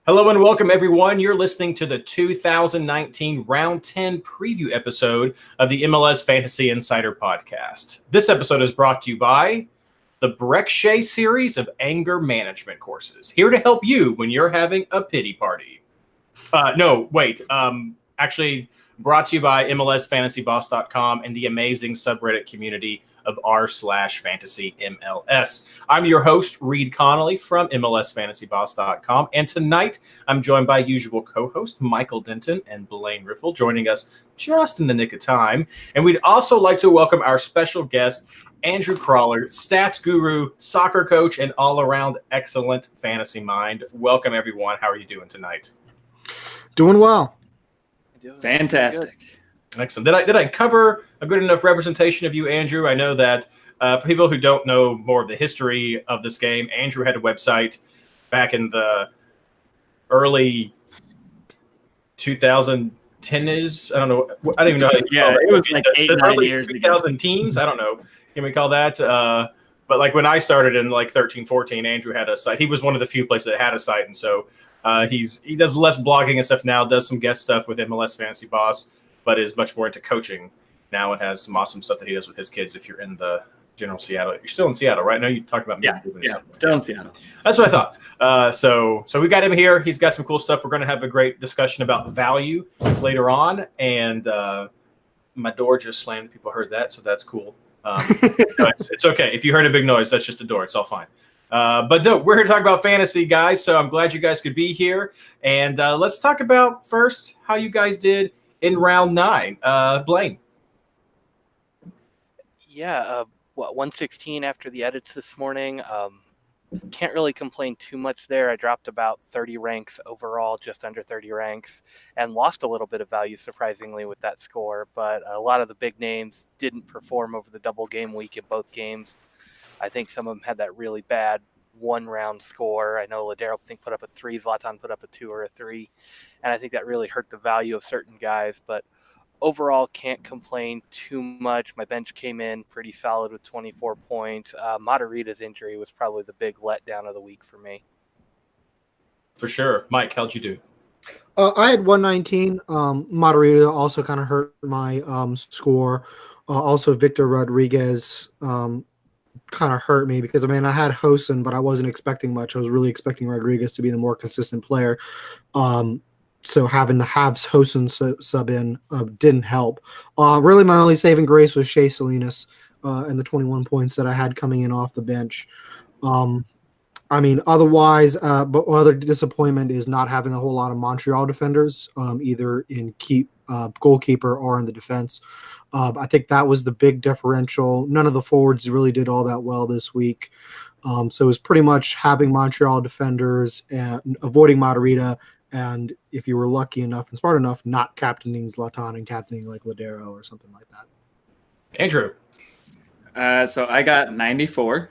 Hello and welcome, everyone. You're listening to the 2019 Round 10 preview episode of the MLS Fantasy Insider podcast. This episode is brought to you by the Breck Shea series of anger management courses, here to help you when you're having a pity party. Actually brought to you by MLSFantasyBoss.com and the amazing subreddit community of r/fantasy MLS. I'm your host, Reid Connolly from MLSFantasyBoss.com, and tonight I'm joined by usual co-host Michael Denton and Blayne Riffle, joining us just in the nick of time. And we'd also like to welcome our special guest, Andrew Crollard, stats guru, soccer coach, and all-around excellent fantasy mind. Welcome, everyone. How are you doing tonight? Doing well. Fantastic. Excellent. Did I cover a good enough representation of you, Andrew? I know that for people who don't know more of the history of this game, Andrew had a website back in the early 2010s. I don't know. I don't even know. How It was like the 9 years 2000 teams. I don't know. Can we call that? But like when I started in like 13, 14, Andrew had a site. He was one of the few places that had a site, and so he does less blogging and stuff now. Does some guest stuff with MLS Fantasy Boss, but is much more into coaching now and has some awesome stuff that he does with his kids. If you're in the general Seattle, you're still in Seattle, right? No, you talked about still in Seattle. That's what I thought. So we got him here. He's got some cool stuff. We're going to have a great discussion about value later on. And my door just slammed. People heard that, so that's cool. It's okay. If you heard a big noise, that's just a door. It's all fine. But no, we're here to talk about fantasy, guys. So I'm glad you guys could be here. And let's talk about first how you guys did in round 9. Blayne. Yeah, 116 after the edits this morning. Can't really complain too much there. I dropped about 30 ranks overall, just under 30 ranks, and lost a little bit of value, surprisingly, with that score. But a lot of the big names didn't perform over the double game week in both games. I think some of them had that really bad one-round score. I know Ladero, put up a 3, Zlatan put up a 2 or a 3, and I think that really hurt the value of certain guys. But overall, can't complain too much. My bench came in pretty solid with 24 points. Matarrita's injury was probably the big letdown of the week for me. For sure. Mike, how'd you do? I had 119. Matarrita also kind of hurt my score. Also, Victor Rodriguez kind of hurt me because, I had Hosen, but I wasn't expecting much. I was really expecting Rodriguez to be the more consistent player. So having the Habs Hosen sub in didn't help. Really, my only saving grace was Shea Salinas and the 21 points that I had coming in off the bench. Otherwise, but other disappointment is not having a whole lot of Montreal defenders, either in goalkeeper or in the defense. I think that was the big differential. None of the forwards really did all that well this week. So it was pretty much having Montreal defenders and avoiding Matarrita, and if you were lucky enough and smart enough, not captaining Zlatan and captaining like Ladero or something like that. Andrew. So I got 94.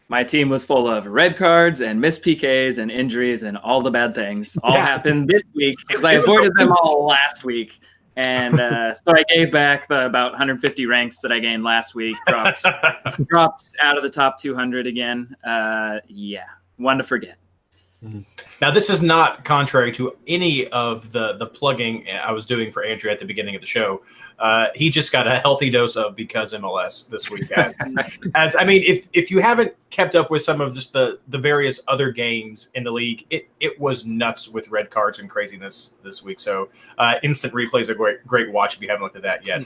My team was full of red cards and missed PKs and injuries and all the bad things. All happened this week because I avoided them all last week. And so I gave back the about 150 ranks that I gained last week. Dropped out of the top 200 again. One to forget. Now, this is not contrary to any of the plugging I was doing for Andrew at the beginning of the show. He just got a healthy dose of because MLS this week. If you haven't kept up with some of just the various other games in the league, it was nuts with red cards and craziness this week. So instant replay is a great watch if you haven't looked at that yet.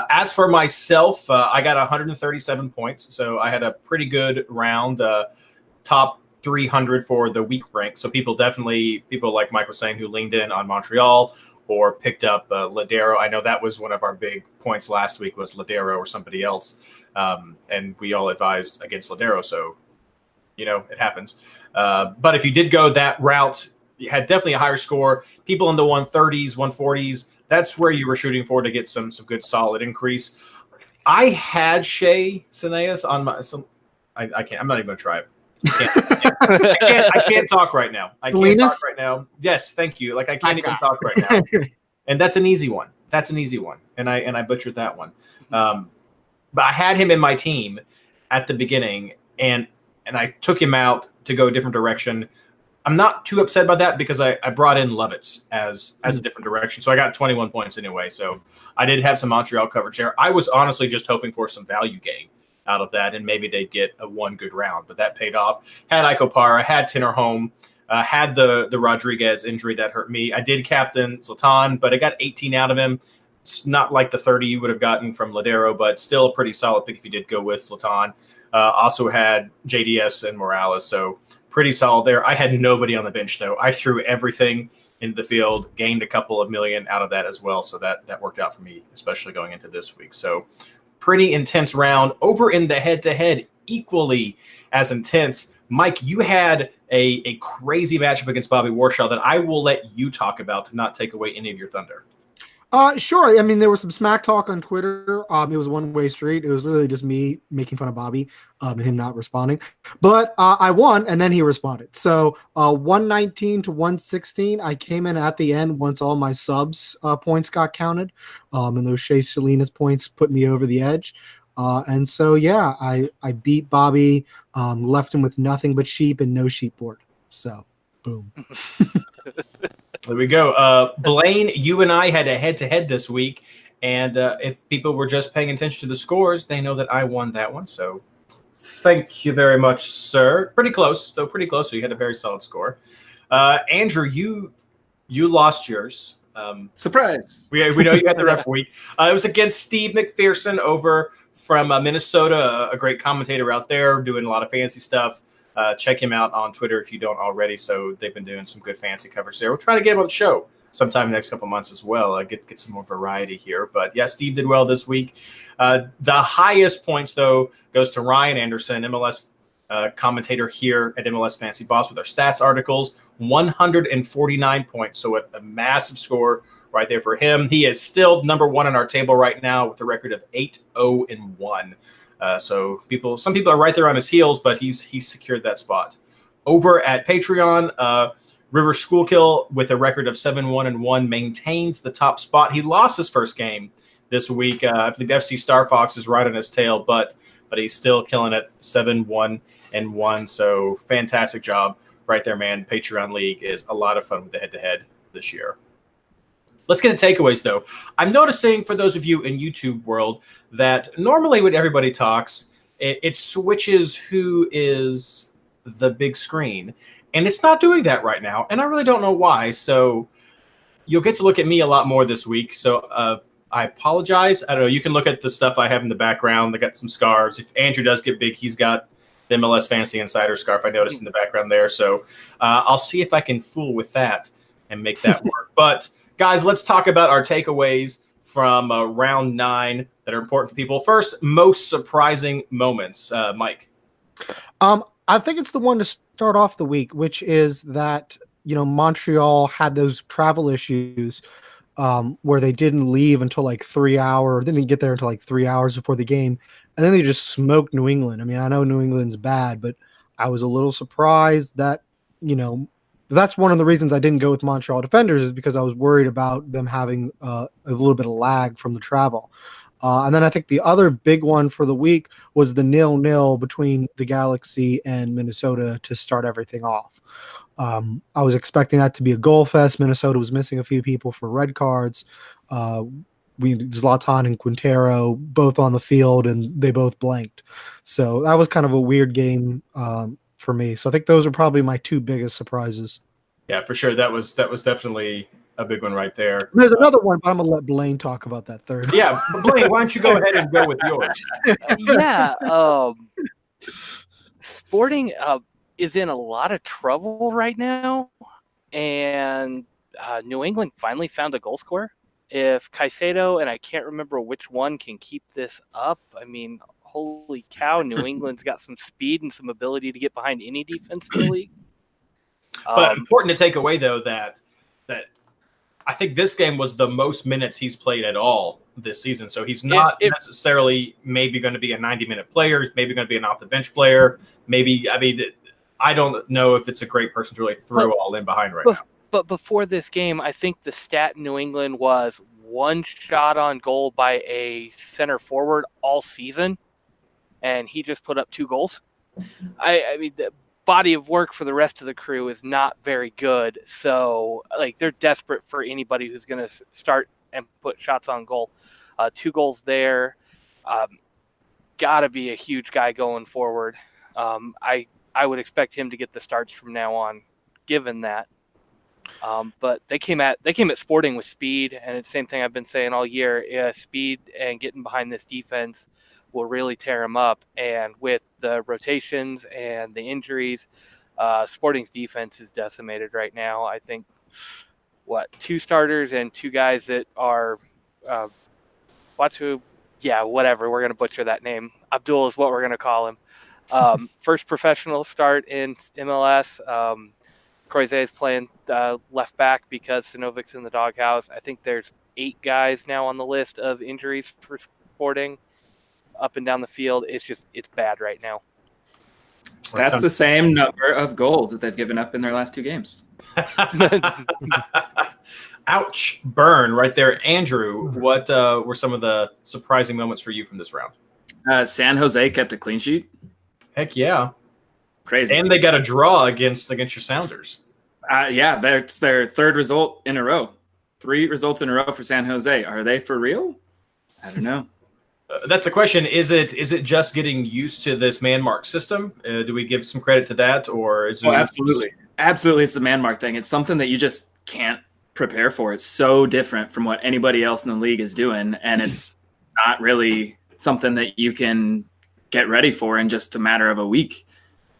As for myself, I got 137 points. So I had a pretty good round, top 300 for the week rank. So people like Mike was saying who leaned in on Montreal or picked up Ladero. I know that was one of our big points last week was Ladero or somebody else. And we all advised against Ladero. So, it happens. But if you did go that route, you had definitely a higher score. People in the 130s, 140s, that's where you were shooting for to get some good solid increase. I had Shea Salinas on my, I can't, I'm not even going to try it. I can't talk right now. Yes, thank you. I can't even talk right now. And that's an easy one. And I butchered that one. But I had him in my team at the beginning, and I took him out to go a different direction. I'm not too upset about that because I brought in Lovitz as a different direction. So I got 21 points anyway. So I did have some Montreal coverage there. I was honestly just hoping for some value gain out of that, and maybe they'd get a one good round, but that paid off. Had Icopara, had Tinnerholm, had the Rodriguez injury that hurt me. I did captain Zlatan, but I got 18 out of him. It's not like the 30 you would have gotten from Ladero, but still a pretty solid pick if you did go with Zlatan. Also had JDS and Morales, so pretty solid there. I had nobody on the bench, though. I threw everything into the field, gained a couple of million out of that as well, so that worked out for me, especially going into this week. So pretty intense round. Over in the head-to-head, equally as intense. Mike, you had a crazy matchup against Bobby Warshaw that I will let you talk about to not take away any of your thunder. Sure. I mean, there was some smack talk on Twitter. It was a one-way street. It was really just me making fun of Bobby and him not responding. But I won, and then he responded. So 119 to 116, I came in at the end once all my subs points got counted. And those Shea Salinas points put me over the edge. And so, yeah, I beat Bobby, left him with nothing but sheep and no sheep board. So, boom. There we go. Blayne, you and I had a head-to-head this week, and if people were just paying attention to the scores, they know that I won that one. So thank you very much, sir. Pretty close, though. Pretty close. So you had a very solid score. Andrew, you lost yours. Surprise. We know you had the rough week. It was against Steve McPherson over from Minnesota, a great commentator out there doing a lot of fancy stuff. Check him out on Twitter if you don't already. So they've been doing some good fancy coverage there. We'll try to get him on the show sometime in the next couple of months as well. Get some more variety here. But yeah, Steve did well this week. The highest points, though, goes to Ryan Anderson, MLS commentator here at MLS Fantasy Boss with our stats articles. 149 points. So a massive score right there for him. He is still number one on our table right now with a record of 8-0-1. So some people are right there on his heels, but he's secured that spot. Over at Patreon, River Schoolkill with a record of 7-1-1 maintains the top spot. He lost his first game this week. I believe FC Star Fox is right on his tail, but he's still killing it 7-1-1. So fantastic job right there, man. Patreon League is a lot of fun with the head-to-head this year. Let's get to takeaways, though. I'm noticing for those of you in YouTube world that normally when everybody talks, it switches who is the big screen. And it's not doing that right now. And I really don't know why. So you'll get to look at me a lot more this week. So I apologize. I don't know. You can look at the stuff I have in the background. I got some scarves. If Andrew does get big, he's got the MLS Fantasy Insider scarf I noticed in the background there. So I'll see if I can fool with that and make that work. But guys, let's talk about our takeaways from round 9 that are important to people. First, most surprising moments. Mike. I think it's the one to start off the week, which is that, Montreal had those travel issues where they didn't leave until like 3 hours, didn't get there until like 3 hours before the game. And then they just smoked New England. I mean, I know New England's bad, but I was a little surprised that, that's one of the reasons I didn't go with Montreal Defenders is because I was worried about them having a little bit of lag from the travel. And then I think the other big one for the week was the 0-0 between the Galaxy and Minnesota to start everything off. I was expecting that to be a goal fest. Minnesota was missing a few people for red cards. Zlatan and Quintero both on the field, and they both blanked. So that was kind of a weird game for me. So I think those are probably my two biggest surprises. Yeah, for sure. That was definitely a big one right there. There's another one, but I'm gonna let Blayne talk about that third. Yeah, Blayne, why don't you go ahead and go with yours? Yeah, Sporting is in a lot of trouble right now, and New England finally found a goal scorer. If Caicedo, and I can't remember which one, can keep this up, I mean, holy cow, New England's got some speed and some ability to get behind any defense in the league. But important to take away, though, that I think this game was the most minutes he's played at all this season. So he's not necessarily maybe going to be a 90-minute player. He's maybe going to be an off-the-bench player. I don't know if it's a great person to really throw all in behind right now. But before this game, I think the stat in New England was one shot on goal by a center forward all season, and he just put up 2 goals. I mean, body of work for the rest of the crew is not very good. So like they're desperate for anybody who's going to start and put shots on goal. 2 goals there. Got to be a huge guy going forward. I would expect him to get the starts from now on, given that. But they came at Sporting with speed, and it's the same thing I've been saying all year. Speed and getting behind this defense will really tear them up. And with the rotations and the injuries, Sporting's defense is decimated right now. I think 2 starters and 2 guys that are whatever. We're gonna butcher that name. Abdul is what we're gonna call him. First professional start in MLS. Croizet is playing left back because Sinovic's in the doghouse. I think there's 8 guys now on the list of injuries for Sporting up and down the field. It's bad right now. That's the same number of goals that they've given up in their last 2 games. Ouch, burn right there. Andrew, what were some of the surprising moments for you from this round? San Jose kept a clean sheet. Heck yeah. Crazy. And they got a draw against your Sounders. Yeah, that's their 3rd result in a row. 3 results in a row for San Jose. Are they for real? I don't know. That's the question. Is it just getting used to this man mark system? Do we give some credit to that, or is it? Oh, absolutely. Absolutely, it's the man mark thing. It's something that you just can't prepare for. It's so different from what anybody else in the league is doing, and it's not really something that you can get ready for in just a matter of a week.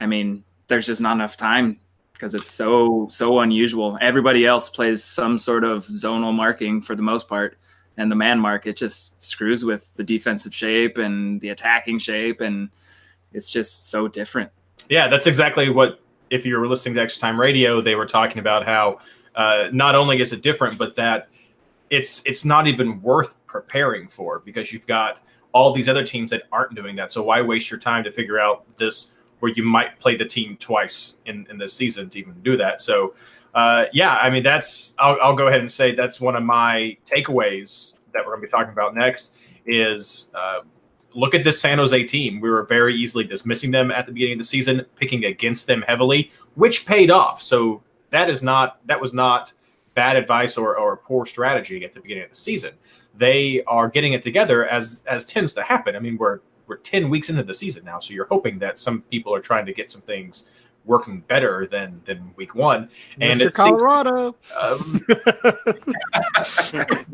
I mean, there's just not enough time because it's so unusual. Everybody else plays some sort of zonal marking for the most part, and the man mark, it just screws with the defensive shape and the attacking shape, and it's just so different. Yeah, that's exactly what, if you were listening to Extra Time Radio, they were talking about how not only is it different, but that it's not even worth preparing for because you've got all these other teams that aren't doing that. So why waste your time to figure out this where you might play the team twice in this season to even do that? So, I mean, I'll go ahead and say that's one of my takeaways that we're going to be talking about next is look at this San Jose team. We were very easily dismissing them at the beginning of the season, picking against them heavily, which paid off. So that was not bad advice or poor strategy at the beginning of the season. They are getting it together as tends to happen. I mean, we're 10 weeks into the season now, so you're hoping that some people are trying to get some things working better than week 1. And it's Colorado.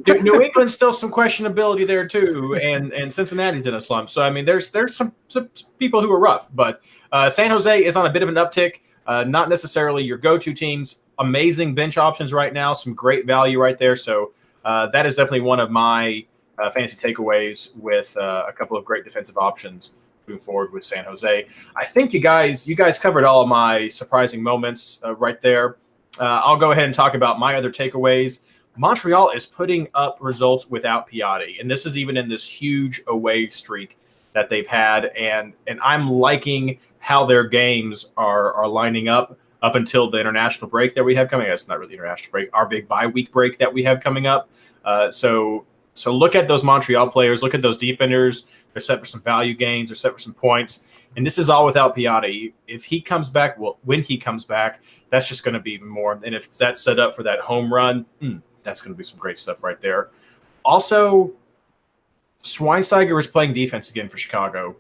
New England's still some questionability there too, and Cincinnati's in a slump. So I mean, there's some people who are rough, but San Jose is on a bit of an uptick. Not necessarily your go-to teams. Amazing bench options right now. Some great value right there. So that is definitely one of my fantasy takeaways with a couple of great defensive options moving forward with San Jose. I think you guys covered all of my surprising moments right there. I'll go ahead and talk about my other takeaways. Montreal is putting up results without Piatti, and this is even in this huge away streak that they've had, and I'm liking how their games are lining up until the international break that we have coming. It's not really international break, our big bye week break that we have coming up. So look at those Montreal players, look at those defenders. They're set for some value gains, they're set for some points, and this is all without Piatti. If he comes back, when he comes back, that's just going to be even more. And if that's set up for that home run, that's going to be some great stuff right there. Also, Schweinsteiger is playing defense again for Chicago,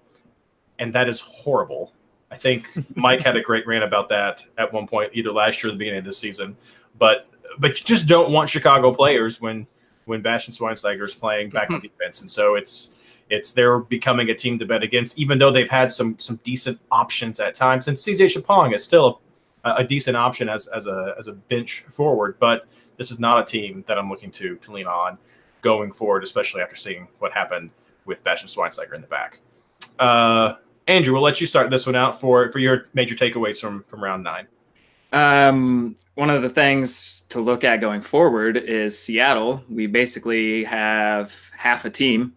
and that is horrible. I think Mike had a great rant about that at one point, either last year or the beginning of this season. But you just don't want Chicago players when Bastian Schweinsteiger is playing back on defense, and so they're becoming a team to bet against, even though they've had some decent options at times. And CJ Chapong is still a decent option as a bench forward, but this is not a team that I'm looking to lean on going forward, especially after seeing what happened with Bastian Schweinsteiger in the back. Andrew, we'll let you start this one out for your major takeaways from round 9. One of the things to look at going forward is Seattle. We basically have half a team.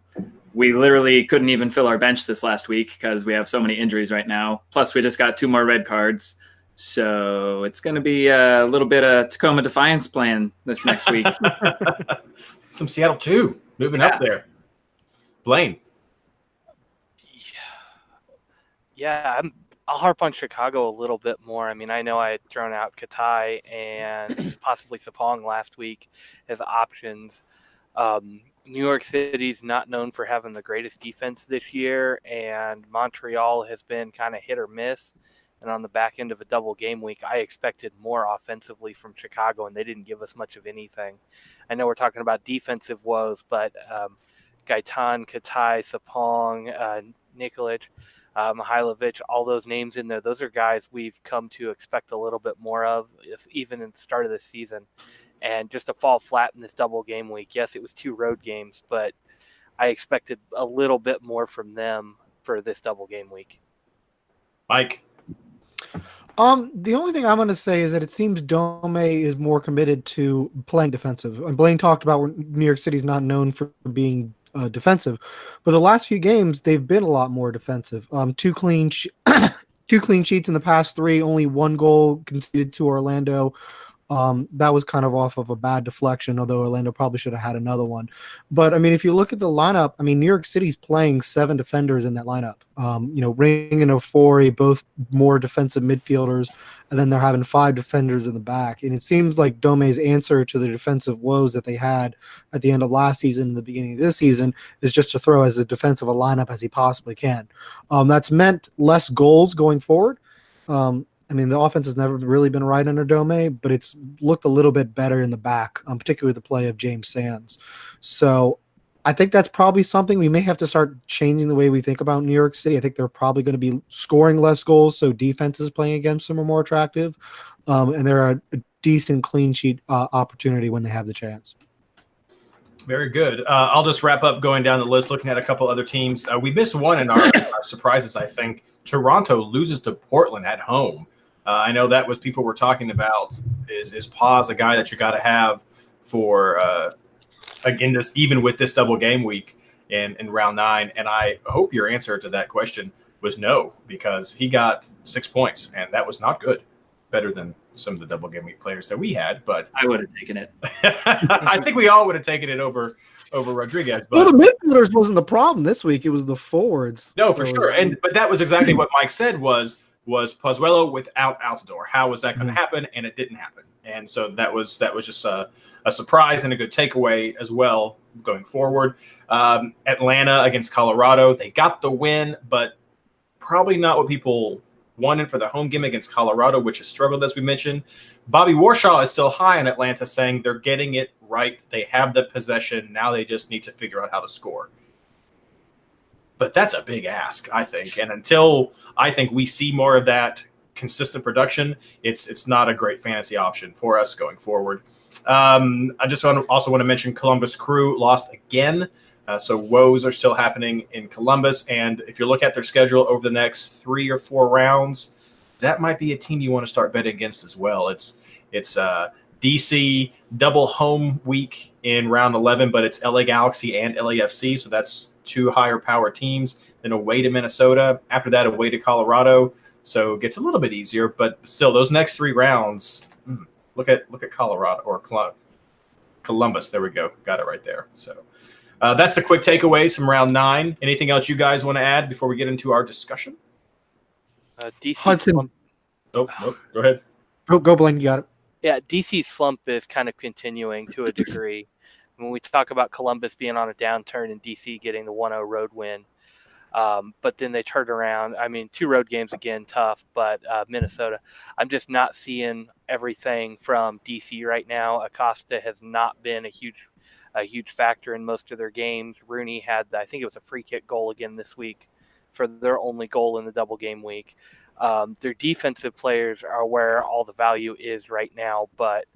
We literally couldn't even fill our bench this last week because we have so many injuries right now. Plus, we just got 2 more red cards. So it's going to be a little bit of Tacoma Defiance playing this next week. Some Seattle too, moving up there. Blayne. Yeah, I'll harp on Chicago a little bit more. I mean, I know I had thrown out Katai and possibly Sapong last week as options. New York City's not known for having the greatest defense this year, and Montreal has been kind of hit or miss. And on the back end of a double game week, I expected more offensively from Chicago, and they didn't give us much of anything. I know we're talking about defensive woes, but Gaitan, Katai, Sapong, Nikolic, Mihailovic, all those names in there, those are guys we've come to expect a little bit more of, even in the start of this season. And just to fall flat in this double game week, yes, it was 2 road games, but I expected a little bit more from them for this double game week. Mike? The only thing I'm going to say is that it seems Dome is more committed to playing defensive. And Blayne talked about New York City's not known for being defensive, but the last few games they've been a lot more defensive. 2 clean sheets in the past 3, only 1 goal conceded to Orlando. That was kind of off of a bad deflection, although Orlando probably should have had another one. But, I mean, if you look at the lineup, I mean, New York City's playing 7 defenders in that lineup. Ring and Ofori, both more defensive midfielders, and then they're having 5 defenders in the back. And it seems like Dome's answer to the defensive woes that they had at the end of last season and the beginning of this season is just to throw as defensive a lineup as he possibly can. That's meant less goals going forward. I mean, the offense has never really been right under Dome, but it's looked a little bit better in the back, particularly the play of James Sands. So I think that's probably something we may have to start changing the way we think about New York City. I think they're probably going to be scoring less goals, so defenses playing against them are more attractive, and they're a decent clean sheet opportunity when they have the chance. Very good. I'll just wrap up going down the list, looking at a couple other teams. We missed one in our surprises, I think. Toronto loses to Portland at home. I know that was people were talking about is Paz a guy that you got to have for again this even with this double game week in round 9, and I hope your answer to that question was no, because he got 6 points and that was not good. Better than some of the double game week players that we had, but I would have taken it. I think we all would have taken it over Rodriguez. But well, the midfielders wasn't the problem this week; it was the forwards. No, for sure, but that was exactly what Mike said was Pozuelo without Altidore. How was that going to happen? And it didn't happen. And so that was just a surprise and a good takeaway as well going forward. Atlanta against Colorado, they got the win, but probably not what people wanted for the home game against Colorado, which has struggled, as we mentioned. Bobby Warshaw is still high on Atlanta, saying they're getting it right. They have the possession. Now they just need to figure out how to score. But that's a big ask, I think. And until I think we see more of that consistent production, it's not a great fantasy option for us going forward. I just also want to mention Columbus Crew lost again. So woes are still happening in Columbus. And if you look at their schedule over the next 3 or 4 rounds, that might be a team you want to start betting against as well. It's DC double home week in round 11, but it's LA Galaxy and LAFC. So that's 2 higher power teams. Then away to Minnesota. After that, away to Colorado. So it gets a little bit easier, but still those next 3 rounds, look at Colorado or Columbus. There we go. Got it right there. So that's the quick takeaways from round 9. Anything else you guys want to add before we get into our discussion? DC Hudson. Nope. Go ahead. Go, Blayne. You got it. Yeah, DC's slump is kind of continuing to a degree. When we talk about Columbus being on a downturn and DC getting the 1-0 road win, but then they turned around. I mean, 2 road games again, tough, but Minnesota. I'm just not seeing everything from DC right now. Acosta has not been a huge factor in most of their games. Rooney had, I think it was a free kick goal again this week for their only goal in the double game week. Their defensive players are where all the value is right now, but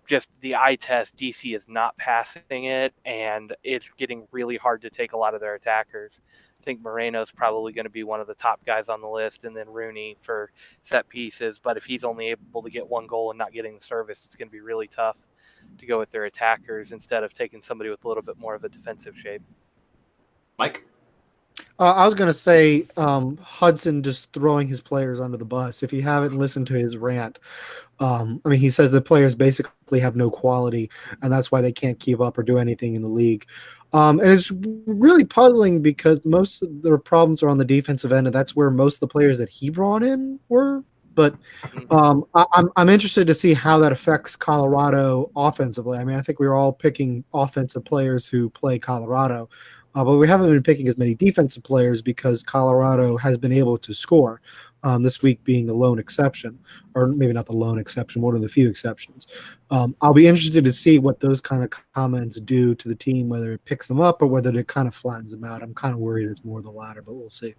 just the eye test, DC is not passing it, and it's getting really hard to take a lot of their attackers. I think Moreno's probably going to be one of the top guys on the list, and then Rooney for set pieces. But if he's only able to get 1 goal and not getting the service, it's going to be really tough to go with their attackers instead of taking somebody with a little bit more of a defensive shape. Mike? I was going to say Hudson just throwing his players under the bus. If you haven't listened to his rant, he says that players basically have no quality, and that's why they can't keep up or do anything in the league. And it's really puzzling because most of the problems are on the defensive end, and that's where most of the players that he brought in were. But I'm interested to see how that affects Colorado offensively. I mean, I think we were all picking offensive players who play Colorado, but we haven't been picking as many defensive players because Colorado has been able to score. This week being the lone exception, or maybe not the lone exception, one of the few exceptions. I'll be interested to see what those kind of comments do to the team, whether it picks them up or whether it kind of flattens them out. I'm kind of worried it's more the latter, but we'll see.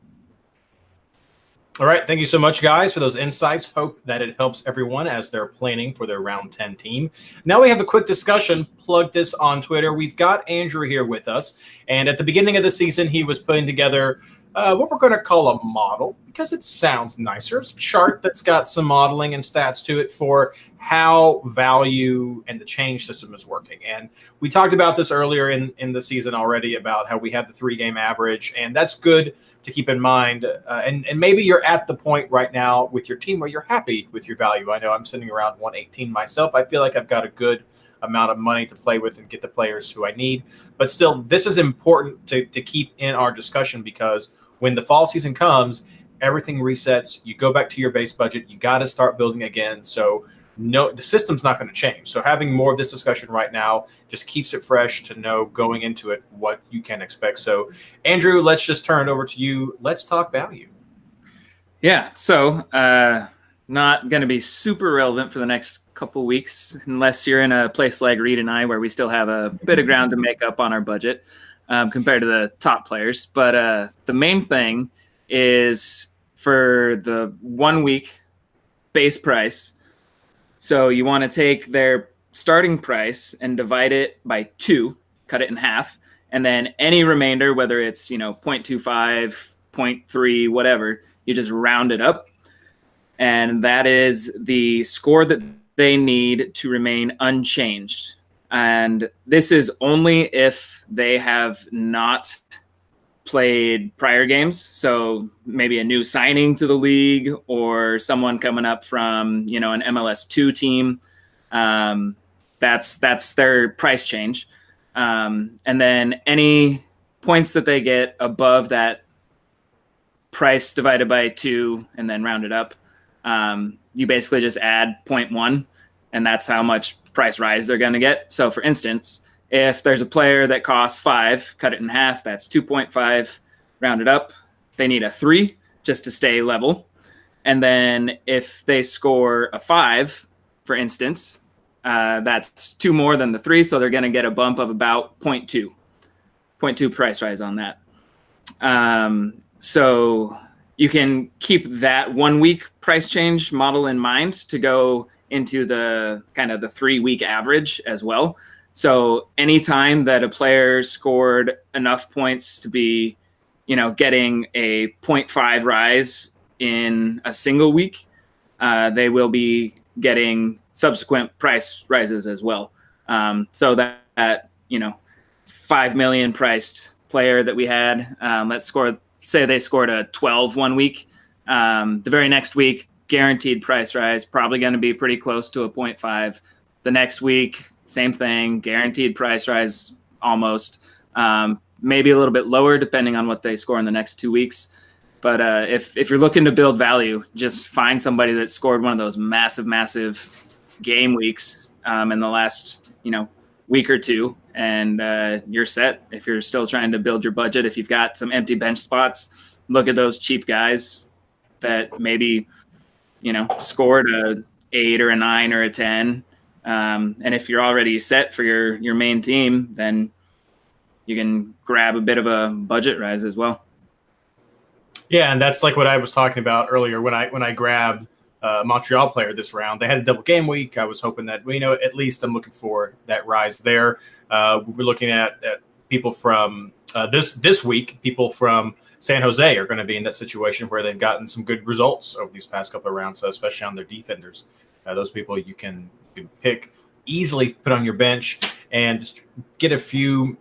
All right. Thank you so much, guys, for those insights. Hope that it helps everyone as they're planning for their round 10 team. Now we have a quick discussion. Plug this on Twitter. We've got Andrew here with us. And at the beginning of the season, he was putting together what we're going to call a model, because it sounds nicer. It's a chart that's got some modeling and stats to it for how value and the change system is working. And we talked about this earlier in the season already about how we have the 3-game average, and that's good to keep in mind. And maybe you're at the point right now with your team where you're happy with your value. I know I'm sitting around 118 myself. I feel like I've got a good amount of money to play with and get the players who I need. But still, this is important to keep in our discussion, because when the fall season comes, everything resets. You go back to your base budget. You got to start building again. So no, the system's not going to change. So having more of this discussion right now just keeps it fresh to know going into it what you can expect. So Andrew, let's just turn it over to you. Let's talk value. Yeah. So not going to be super relevant for the next couple weeks unless you're in a place like Reid and I, where we still have a bit of ground to make up on our budget compared to the top players. But the main thing is for the 1 week base price. So you want to take their starting price and divide it by 2, cut it in half, and then any remainder, whether it's 0.25, 0.3, whatever, you just round it up. And that is the score that they need to remain unchanged. And this is only if they have not played prior games. So maybe a new signing to the league or someone coming up from, an MLS2 team. That's their price change. And then any points that they get above that price divided by 2 and then round it up, you basically just add 0.1, and that's how much price rise they're going to get. So for instance, if there's a player that costs 5, cut it in half, that's 2.5, round it up. They need a 3 just to stay level. And then if they score a 5, for instance, that's 2 more than the 3, so they're going to get a bump of about 0.2 price rise on that. So you can keep that 1 week price change model in mind to go into the kind of the 3 week average as well. So anytime that a player scored enough points to be, getting a 0.5 rise in a single week, they will be getting subsequent price rises as well. So that 5 million priced player that we had, say they scored a 12 1 week, the very next week, guaranteed price rise, probably going to be pretty close to a 0.5. The next week, same thing, guaranteed price rise almost, maybe a little bit lower depending on what they score in the next 2 weeks. But if you're looking to build value, just find somebody that scored one of those massive game weeks in the last week or two, and you're set. If you're still trying to build your budget, if you've got some empty bench spots, look at those cheap guys that maybe scored a 8 or a 9 or a 10. And if you're already set for your main team, then you can grab a bit of a budget rise as well. Yeah, and that's like what I was talking about earlier when I grabbed a Montreal player this round. They had a double game week. I was hoping that at least I'm looking for that rise there. We're looking at people from this week. People from San Jose are going to be in that situation where they've gotten some good results over these past couple of rounds, so especially on their defenders. Those people you can pick easily, put on your bench, and just get a few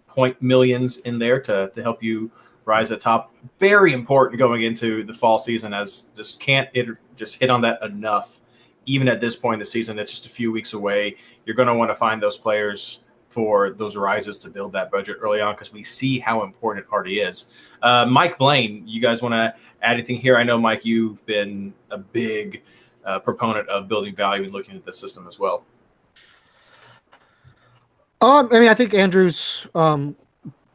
point millions in there to help you rise at the top. Very important going into the fall season, as just can't just hit on that enough. Even at this point in the season, it's just a few weeks away. You're going to want to find those players for those rises to build that budget early on because we see how important it already is. Mike, Blayne, you guys want to add anything here? I know, Mike, you've been a big proponent of building value and looking at the system as well. I mean, I think Andrew's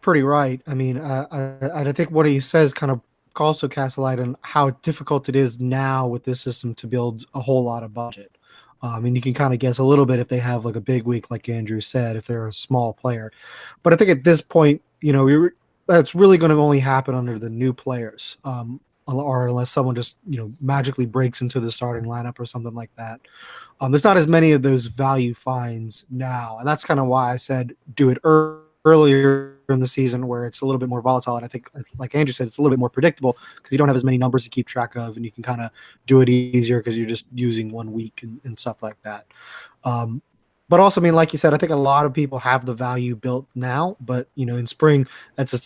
pretty right. I mean, I think what he says kind of also casts a light on how difficult it is now with this system to build a whole lot of budget. I mean, you can kind of guess a little bit if they have like a big week, like Andrew said, if they're a small player. But I think at this point, that's really going to only happen under the new players, or unless someone just magically breaks into the starting lineup or something like that. There's not as many of those value finds now, and that's kind of why I said do it earlier in the season where it's a little bit more volatile. And I think, like Andrew said, it's a little bit more predictable because you don't have as many numbers to keep track of, and you can kind of do it easier because you're just using 1 week and stuff like that. But also, I mean, like you said, I think a lot of people have the value built now, but in spring,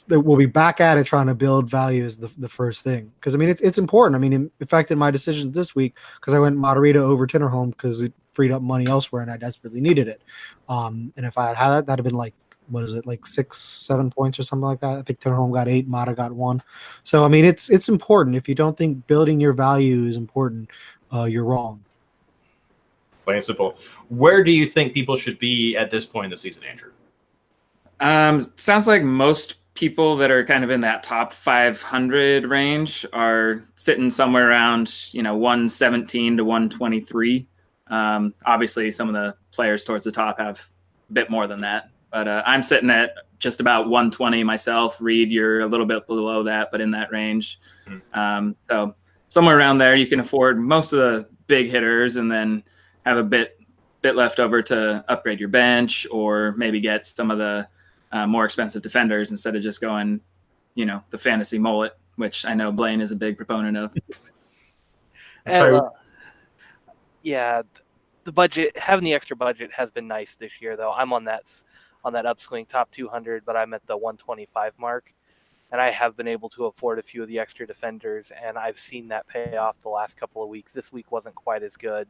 we'll be back at it trying to build value as the first thing. Because I mean, it's important. I mean, it affected my decisions this week because I went Moderita over Tinnerholm because it freed up money elsewhere and I desperately needed it. And if I had that, that'd have been like, what is it, like 6-7 points or something like that. I think Tinnerholm got 8, Mata got 1. So I mean, it's important. If you don't think building your value is important, you're wrong. Plain and simple. Where do you think people should be at this point in the season, Andrew? Sounds like most people that are kind of in that top 500 range are sitting somewhere around 117 to 123. Obviously, some of the players towards the top have a bit more than that. But I'm sitting at just about 120 myself. Reid, you're a little bit below that, but in that range. So somewhere around there, you can afford most of the big hitters and then have a bit left over to upgrade your bench or maybe get some of the more expensive defenders instead of just going, the fantasy mullet, which I know Blayne is a big proponent of. Yeah, the budget, having the extra budget has been nice this year, though. I'm on that upswing top 200, but I'm at the 125 mark, and I have been able to afford a few of the extra defenders, and I've seen that pay off the last couple of weeks. This week wasn't quite as good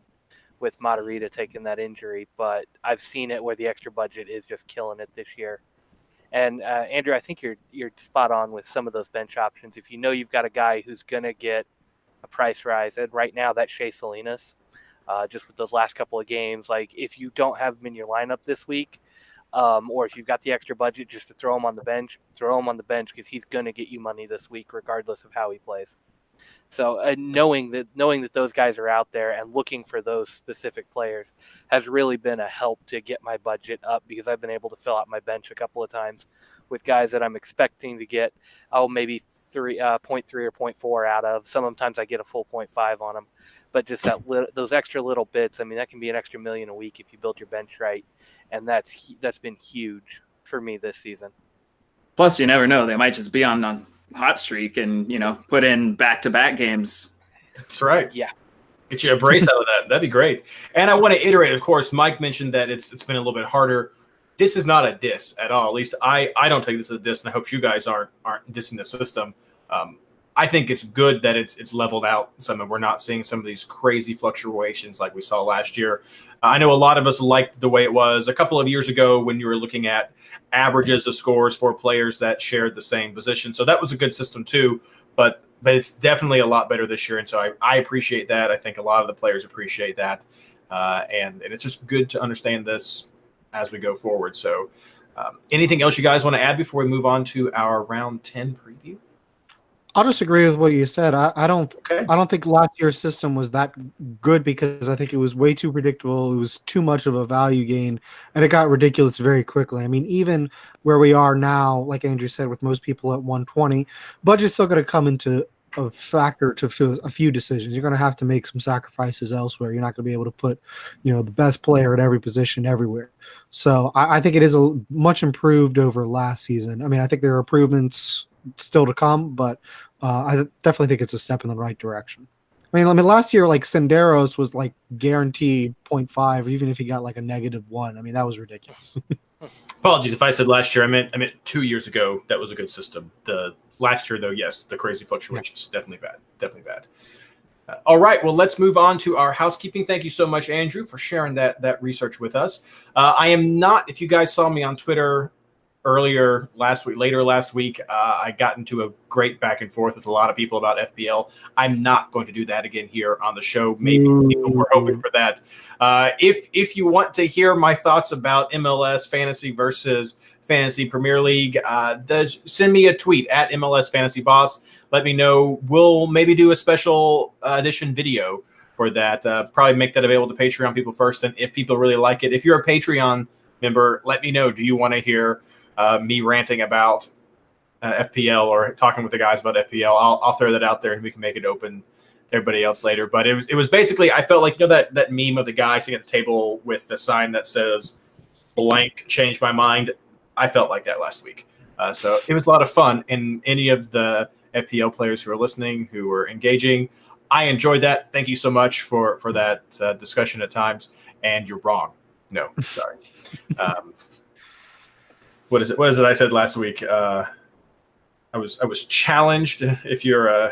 with Moderita taking that injury, but I've seen it where the extra budget is just killing it this year. And Andrew, I think you're spot on with some of those bench options. If you've got a guy who's going to get a price rise, and right now that's Shea Salinas, just with those last couple of games, like if you don't have him in your lineup this week, or if you've got the extra budget just to throw him on the bench because he's going to get you money this week regardless of how he plays. So knowing that those guys are out there and looking for those specific players has really been a help to get my budget up because I've been able to fill out my bench a couple of times with guys that I'm expecting to get maybe 0.3 or 0.4 out of. Sometimes I get a full 0.5 on them, but just those extra little bits. I mean, that can be an extra $1 million a week if you build your bench right, and that's been huge for me this season. Plus, you never know; they might just be on hot streak and put in back-to-back games. That's right. Yeah, get you a brace out of that. That'd be great. And I want to iterate. Of course, Mike mentioned that it's been a little bit harder. This is not a diss at all. At least I don't take this as a diss, and I hope you guys aren't dissing the system. I think it's good that it's leveled out some, and we're not seeing some of these crazy fluctuations like we saw last year. I know a lot of us liked the way it was a couple of years ago when you were looking at averages of scores for players that shared the same position. So that was a good system too, but it's definitely a lot better this year. And so I appreciate that. I think a lot of the players appreciate that. And it's just good to understand this as we go forward. So anything else you guys want to add before we move on to our round 10 preview? I'll just agree with what you said. I don't think last year's system was that good because I think it was way too predictable. It was too much of a value gain, and it got ridiculous very quickly. I mean, even where we are now, like Andrew said, with most people at 120, budget's still going to come into a factor to a few decisions. You're going to have to make some sacrifices elsewhere. You're not going to be able to put, the best player at every position everywhere. So I think it is much improved over last season. I mean, I think there are improvements still to come, but I definitely think it's a step in the right direction. I mean, last year, like Senderos was like guaranteed 0.5, even if he got like a -1. I mean, that was ridiculous. Apologies if I said last year. I meant 2 years ago. That was a good system. The last year, though, yes, the crazy fluctuations definitely bad. All right, well, let's move on to our housekeeping. Thank you so much, Andrew, for sharing that research with us. I am not, if you guys saw me on Twitter later last week, I got into a great back and forth with a lot of people about FPL. I'm not going to do that again here on the show. Maybe people were hoping for that. If you want to hear my thoughts about MLS Fantasy versus Fantasy Premier League, send me a tweet at MLS Fantasy Boss. Let me know. We'll maybe do a special edition video for that. Probably make that available to Patreon people first. And if people really like it, if you're a Patreon member, let me know. Do you want to hear me ranting about FPL or talking with the guys about FPL? I'll throw that out there and we can make it open to everybody else later. But it was basically, I felt like, that meme of the guy sitting at the table with the sign that says blank changed my mind. I felt like that last week. So it was a lot of fun. And any of the FPL players who are listening, who were engaging, I enjoyed that. Thank you so much for that discussion at times. And you're wrong. No, sorry. What is it I said last week? I was challenged. If you're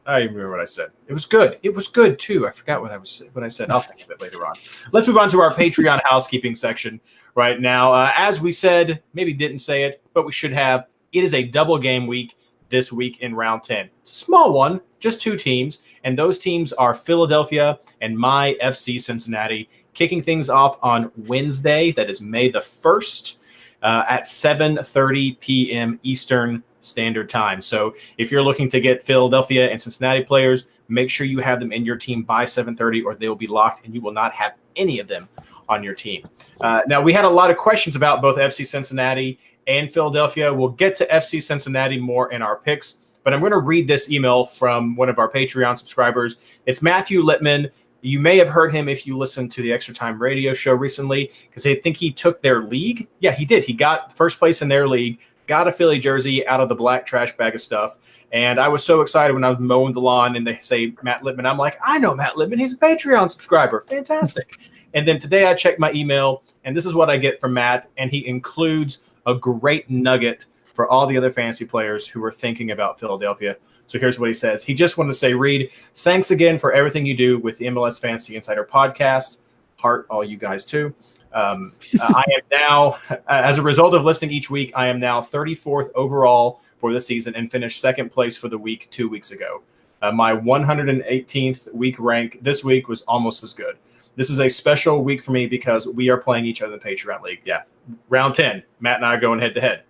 I remember what I said. It was good. It was good too. I forgot what I said. I'll think of it later on. Let's move on to our Patreon housekeeping section right now. As we said, maybe didn't say it, but we should have. It is a double game week this week in round 10. It's a small one, just 2 teams, and those teams are Philadelphia and my FC Cincinnati, kicking things off on Wednesday. That is May the 1st at 7:30 p.m. Eastern Standard Time. So if you're looking to get Philadelphia and Cincinnati players, make sure you have them in your team by 7:30 or they will be locked and you will not have any of them on your team. Now, we had a lot of questions about both FC Cincinnati and Philadelphia. We'll get to FC Cincinnati more in our picks, but I'm going to read this email from one of our Patreon subscribers. It's Matthew Littman. You may have heard him if you listened to the Extra Time radio show recently, because I think he took their league. Yeah, he did. He got first place in their league, got a Philly jersey out of the black trash bag of stuff. And I was so excited when I was mowing the lawn and they say Matt Littman. I'm like, I know Matt Littman. He's a Patreon subscriber. Fantastic. And then today I checked my email, and this is what I get from Matt, and he includes a great nugget for all the other fantasy players who are thinking about Philadelphia. So here's what he says. He just wanted to say, Reid, thanks again for everything you do with the MLS Fantasy Insider podcast. Heart all you guys too. I am now, as a result of listening each week, I am now 34th overall for the season and finished second place for the week 2 weeks ago. My 118th week rank this week was almost as good. This is a special week for me because we are playing each other in the Patreon League. Yeah, round 10. Matt and I are going head-to-head.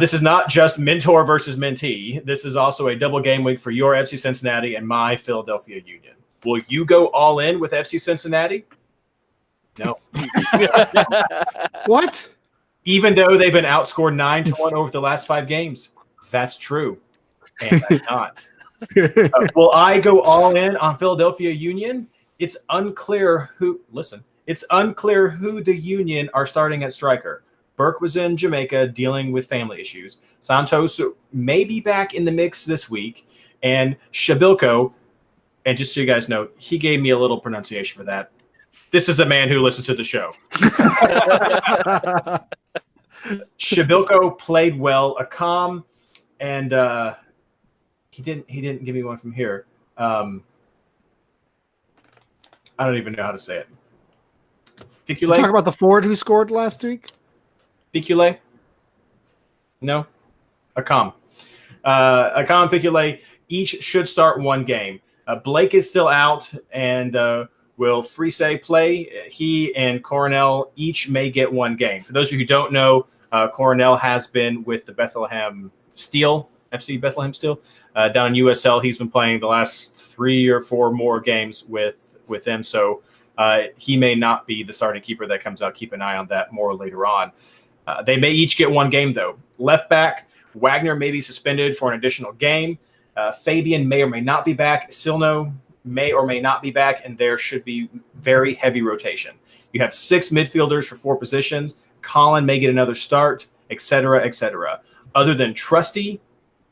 This is not just mentor versus mentee. This is also a double game week for your FC Cincinnati and my Philadelphia Union. Will you go all in with FC Cincinnati? No. What? Even though they've been outscored 9-1 over the last 5 games. That's true. And I'm not. Will I go all in on Philadelphia Union? It's unclear who the Union are starting at striker. Burke was in Jamaica dealing with family issues. Santos may be back in the mix this week. And Shabilko, and just so you guys know, he gave me a little pronunciation for that. This is a man who listens to the show. Shabilko played well, Akam, and he didn't give me one from here. I don't even know how to say it. You talk about the forward who scored last week? Picule? No? Akam. Akam and Picule each should start one game. Blake is still out, and will Frise play? He and Coronel each may get one game. For those of you who don't know, Coronel has been with the Bethlehem Steel, FC Bethlehem Steel, down in USL. He's been playing the last 3 or 4 more games with them, so he may not be the starting keeper that comes out. Keep an eye on that more later on. They may each get one game, though. Left back, Wagner may be suspended for an additional game. Fabian may or may not be back. Silno may or may not be back, and there should be very heavy rotation. You have 6 midfielders for 4 positions. Colin may get another start, etc., etc. Other than Trusty,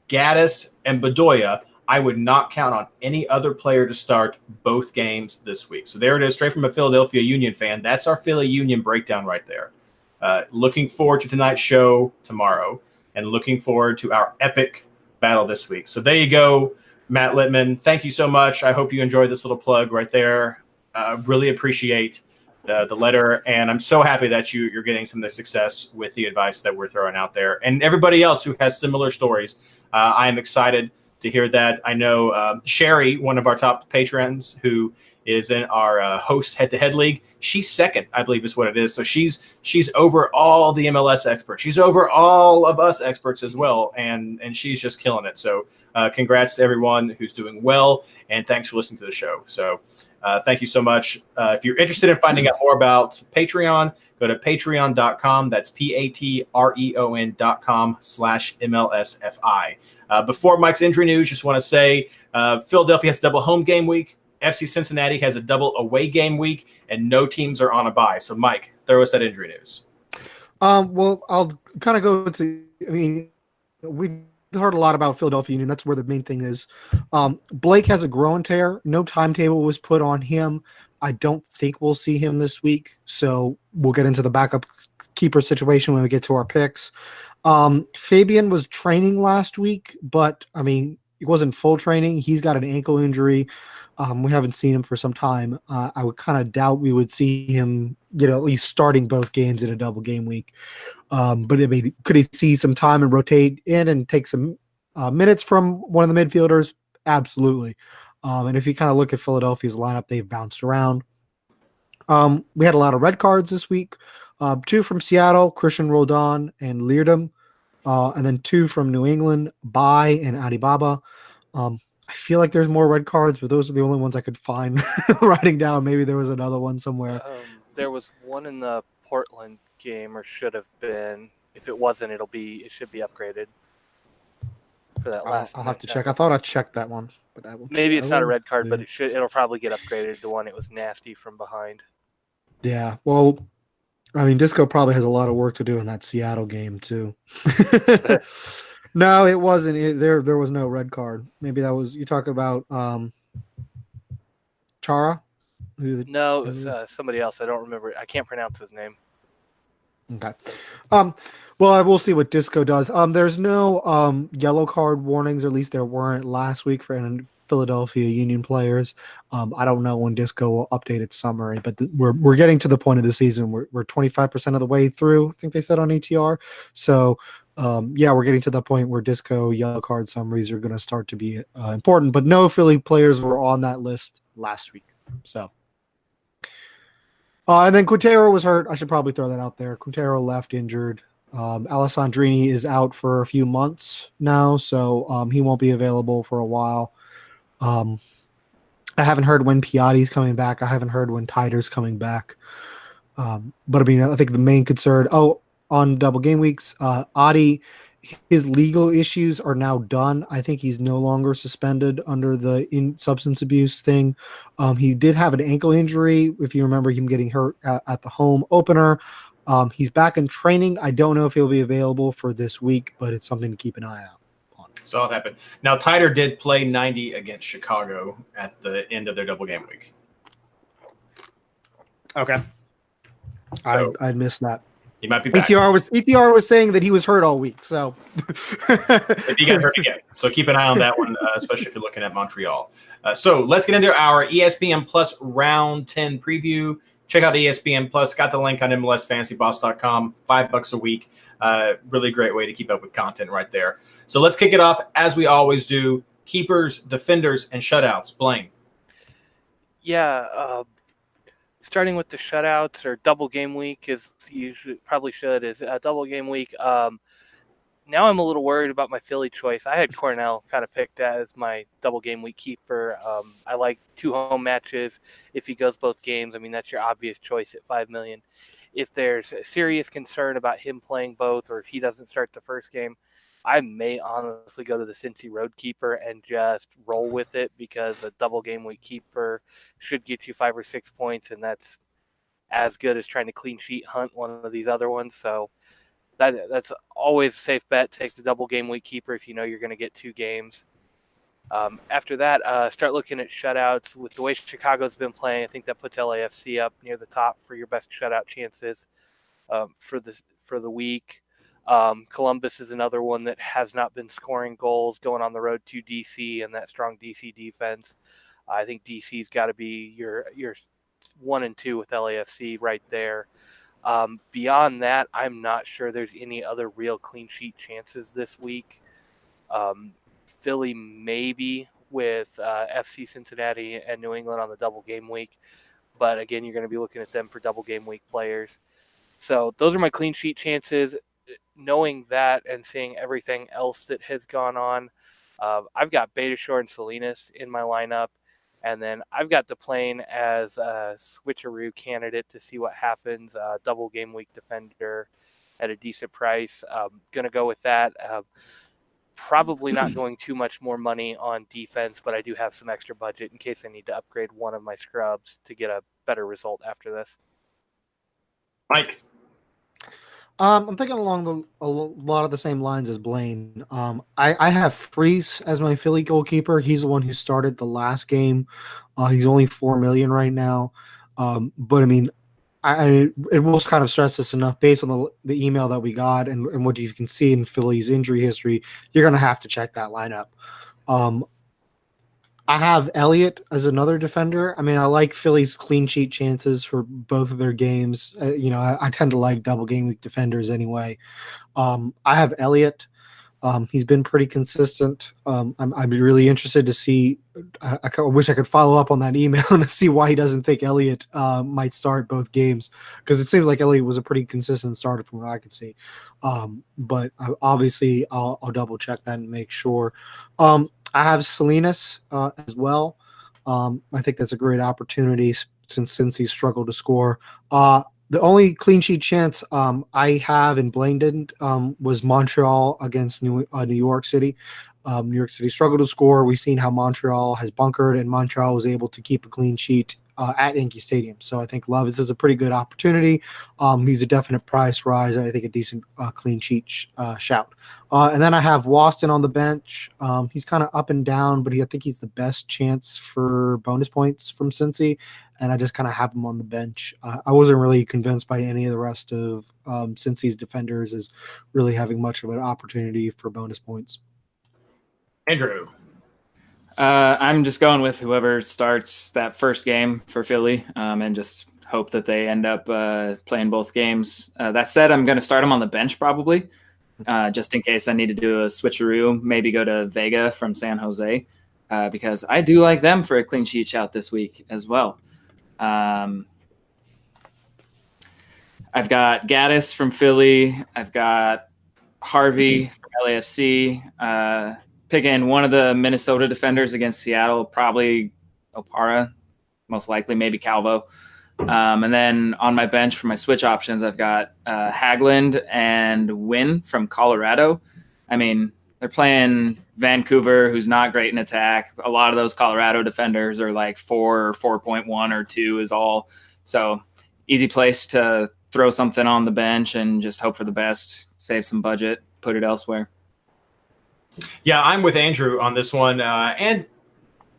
Gaddis, and Bedoya, I would not count on any other player to start both games this week. So there it is, straight from a Philadelphia Union fan. That's our Philly Union breakdown right there. Looking forward to tonight's show tomorrow, and looking forward to our epic battle this week. So there you go. Matt Littman, thank you so much. I hope you enjoyed this little plug right there. Really appreciate the letter, and I'm so happy that you're getting some of the success with the advice that we're throwing out there. And everybody else who has similar stories, I am excited to hear that. I know Sherry, one of our top patrons, who is in our host head-to-head league. She's second, I believe is what it is. So she's over all the MLS experts. She's over all of us experts as well, and she's just killing it. So congrats to everyone who's doing well, and thanks for listening to the show. So thank you so much. If you're interested in finding out more about Patreon, go to patreon.com. That's patreon.com/MLSFI. Before Mike's injury news, just want to say Philadelphia has a double home game week. FC Cincinnati has a double away game week, and no teams are on a bye. So, Mike, throw us that injury news. Well, I'll kind of go to, I mean, we heard a lot about Philadelphia Union. That's where the main thing is. Blake has a groin tear. No timetable was put on him. I don't think we'll see him this week. So we'll get into the backup keeper situation when we get to our picks. Fabian was training last week, but, I mean, he wasn't full training. He's got an ankle injury. We haven't seen him for some time. I would kind of doubt we would see him, at least starting both games in a double game week. But I mean, could he see some time and rotate in and take some minutes from one of the midfielders? Absolutely. And if you kind of look at Philadelphia's lineup, they've bounced around. We had a lot of red cards this week. 2 from Seattle, Christian Roldan and Leardom. And then 2 from New England, Bai and Adibaba. I feel like there's more red cards, but those are the only ones I could find writing down. Maybe there was another one somewhere. There was one in the Portland game, or should have been. If it wasn't, it should be upgraded for that last. I'll have to check. I thought I checked that one, but I will. Maybe it's not a red card, but it'll probably get upgraded to one. It was nasty from behind. Yeah, well, I mean, Disco probably has a lot of work to do in that Seattle game too. No, it wasn't. There was no red card. Maybe that was you talk about Chara. No, it was somebody else. I don't remember. I can't pronounce his name. Okay. Well, I will see what Disco does. There's no yellow card warnings, or at least there weren't last week for Philadelphia Union players. I don't know when Disco will update its summary, but we're getting to the point of the season. We're 25% of the way through, I think they said on ETR. So we're getting to the point where Disco yellow card summaries are going to start to be important, but no Philly players were on that list last week. So, and then Quintero was hurt. I should probably throw that out there. Quintero left injured. Alessandrini is out for a few months now, so he won't be available for a while. I haven't heard when Piatti's coming back. I haven't heard when Tyder's coming back. But I mean, I think the main concern, on double game weeks, Adi, his legal issues are now done. I think he's no longer suspended under the substance abuse thing. He did have an ankle injury, if you remember him getting hurt at the home opener. He's back in training. I don't know if he'll be available for this week, but it's something to keep an eye out on. Saw it happen. Now, Tyder did play 90 against Chicago at the end of their double game week. Okay. So, I'd missed that. He might be back. ETR was saying that he was hurt all week, so if he got hurt again. So keep an eye on that one, especially if you're looking at Montreal. So let's get into our ESPN Plus Round 10 preview. Check out ESPN Plus. Got the link on MLSFantasyBoss.com. $5 a week. Really great way to keep up with content right there. So let's kick it off as we always do. Keepers, defenders, and shutouts. Blayne. Yeah. Starting with the shutouts or double game week is double game week. Now I'm a little worried about my Philly choice. I had Cornell kind of picked as my double game week keeper. I like 2 home matches. If he goes both games, I mean, that's your obvious choice at $5 million. If there's a serious concern about him playing both, or if he doesn't start the first game, I may honestly go to the Cincy road keeper and just roll with it, because a double game week keeper should get you 5 or 6 points, and that's as good as trying to clean sheet hunt one of these other ones. So that's always a safe bet. Take the double game week keeper if you know you're going to get 2 games. After that, start looking at shutouts. With the way Chicago's been playing, I think that puts LAFC up near the top for your best shutout chances for the week. Columbus is another one that has not been scoring goals going on the road to DC and that strong DC defense. I think DC's got to be your 1 and 2 with LAFC right there. Beyond that, I'm not sure there's any other real clean sheet chances this week. Philly maybe with FC Cincinnati and New England on the double game week. But again, you're going to be looking at them for double game week players. So those are my clean sheet chances. Knowing that and seeing everything else that has gone on, I've got Betashore and Salinas in my lineup. And then I've got Blayne as a switcheroo candidate to see what happens. Double game week defender at a decent price. Going to go with that. Probably not going too much more money on defense, but I do have some extra budget in case I need to upgrade one of my scrubs to get a better result after this. Mike. I'm thinking along a lot of the same lines as Blayne. I have Freeze as my Philly goalkeeper. He's the one who started the last game. He's only $4 million right now. But I mean, it will kind of stress this enough based on the email that we got and what you can see in Philly's injury history. You're going to have to check that lineup. I have Elliott as another defender. I mean, I like Philly's clean sheet chances for both of their games. I tend to like double game week defenders anyway. I have Elliott. He's been pretty consistent. I'd be really interested to see. I wish I could follow up on that email to see why he doesn't think Elliott might start both games, because it seems like Elliott was a pretty consistent starter from what I could see. But obviously, I'll double check that and make sure. I have Salinas as well. I think that's a great opportunity since he's struggled to score. The only clean sheet chance I have, and Blayne didn't, was Montreal against New York City. New York City struggled to score. We've seen how Montreal has bunkered, and Montreal was able to keep a clean sheet at Yankee Stadium. So I think Love is a pretty good opportunity. He's a definite price rise, and I think a decent clean sheet shout. And then I have Waston on the bench. He's kind of up and down, but I think he's the best chance for bonus points from Cincy, and I just kind of have him on the bench. I wasn't really convinced by any of the rest of Cincy's defenders as really having much of an opportunity for bonus points. Andrew. I'm just going with whoever starts that first game for Philly, and just hope that they end up playing both games. That said, I'm going to start him on the bench probably, just in case I need to do a switcheroo, maybe go to Vega from San Jose, because I do like them for a clean sheet shout this week as well. I've got Gaddis from Philly. I've got Harvey from LAFC. Picking one of the Minnesota defenders against Seattle, probably Opara, most likely, maybe Calvo. And then on my bench for my switch options, I've got Haglund and Wynn from Colorado. I mean, they're playing Vancouver, who's not great in attack. A lot of those Colorado defenders are like 4 or 4.1 or 2 is all. So easy place to throw something on the bench and just hope for the best, save some budget, put it elsewhere. Yeah, I'm with Andrew on this one, and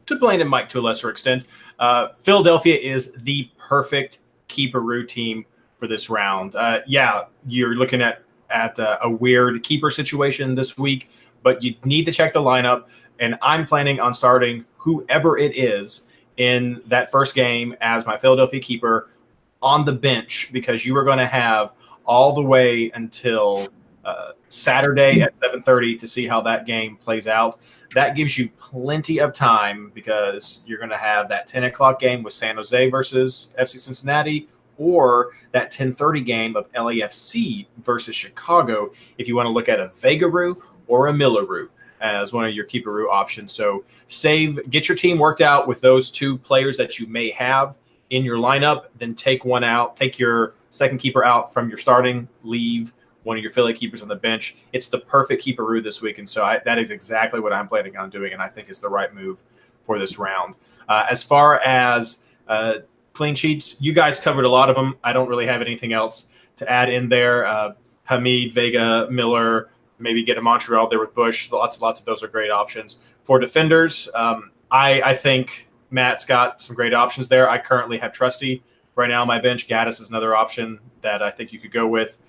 to Blayne and Mike to a lesser extent. Philadelphia is the perfect keeper-oo team for this round. Yeah, you're looking at a weird keeper situation this week, but you need to check the lineup, and I'm planning on starting whoever it is in that first game as my Philadelphia keeper on the bench, because you are going to have all the way until Saturday at 7:30 to see how that game plays out. That gives you plenty of time, because you're going to have that 10 o'clock game with San Jose versus FC Cincinnati, or that 10:30 game of LAFC versus Chicago, if you want to look at a Vega-roo or a Miller-roo as one of your keeper-roo options. So get your team worked out with those two players that you may have in your lineup, then take one out, take your second keeper out from your starting, leave one of your Philly keepers on the bench. It's the perfect keeper-roo this week, and so that is exactly what I'm planning on doing, and I think is the right move for this round. As far as clean sheets, you guys covered a lot of them. I don't really have anything else to add in there. Hamid, Vega, Miller, maybe get a Montreal there with Bush. Lots of those are great options. For defenders, I think Matt's got some great options there. I currently have Trusty right now on my bench. Gaddis is another option that I think you could go with.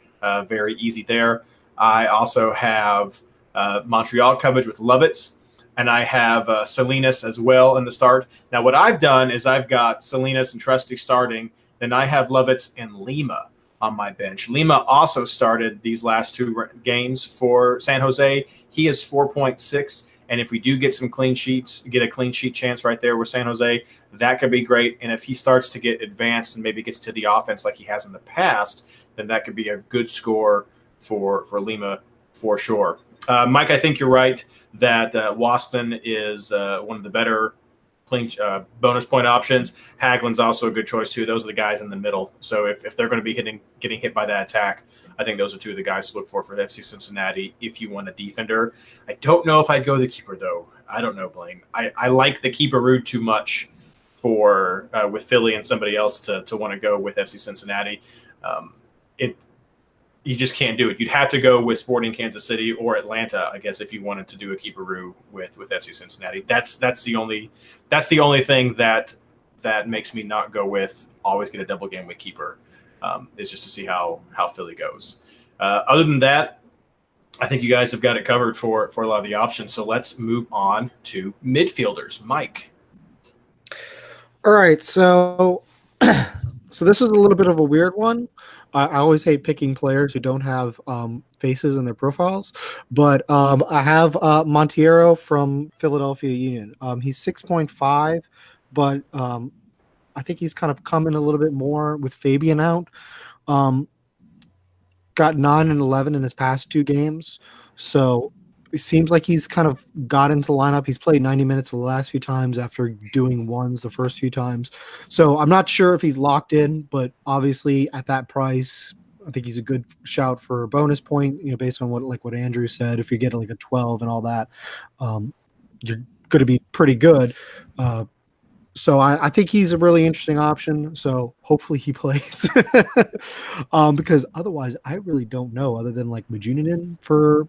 Very easy there. I also have Montreal coverage with Lovitz, and I have Salinas as well in the start. Now, what I've done is I've got Salinas and Trusty starting. Then I have Lovitz and Lima on my bench. Lima also started these last 2 games for San Jose. He is 4.6, and if we do get some clean sheets, get a clean sheet chance right there with San Jose, that could be great. And if he starts to get advanced and maybe gets to the offense like he has in the past, then that could be a good score for Lima for sure. Mike, I think you're right that Waston is one of the better clean bonus point options. Hagelin's also a good choice too. Those are the guys in the middle. So if they're going to be getting hit by that attack, I think those are 2 of the guys to look for FC Cincinnati if you want a defender. I don't know if I'd go the keeper though. I don't know, Blayne. I like the keeper route too much for with Philly and somebody else to want to go with FC Cincinnati. You just can't do it. You'd have to go with Sporting Kansas City or Atlanta, I guess, if you wanted to do a keeper-roo with FC Cincinnati. That's the only thing that makes me not go with always get a double game with keeper, is just to see how Philly goes. Other than that, I think you guys have got it covered for a lot of the options. So let's move on to midfielders. Mike. All right, so this is a little bit of a weird one. I always hate picking players who don't have faces in their profiles, but I have Monteiro from Philadelphia Union. He's 6.5, but I think he's kind of coming a little bit more with Fabian out. Got 9 and 11 in his past 2 games, so it seems like he's kind of got into the lineup. He's played 90 minutes the last few times after doing ones the first few times. So I'm not sure if he's locked in, but obviously at that price, I think he's a good shout for a bonus point, based on what Andrew said. If you get like a 12 and all that, you're going to be pretty good. So I think he's a really interesting option. So hopefully he plays, because otherwise I really don't know, other than like Majuninen for,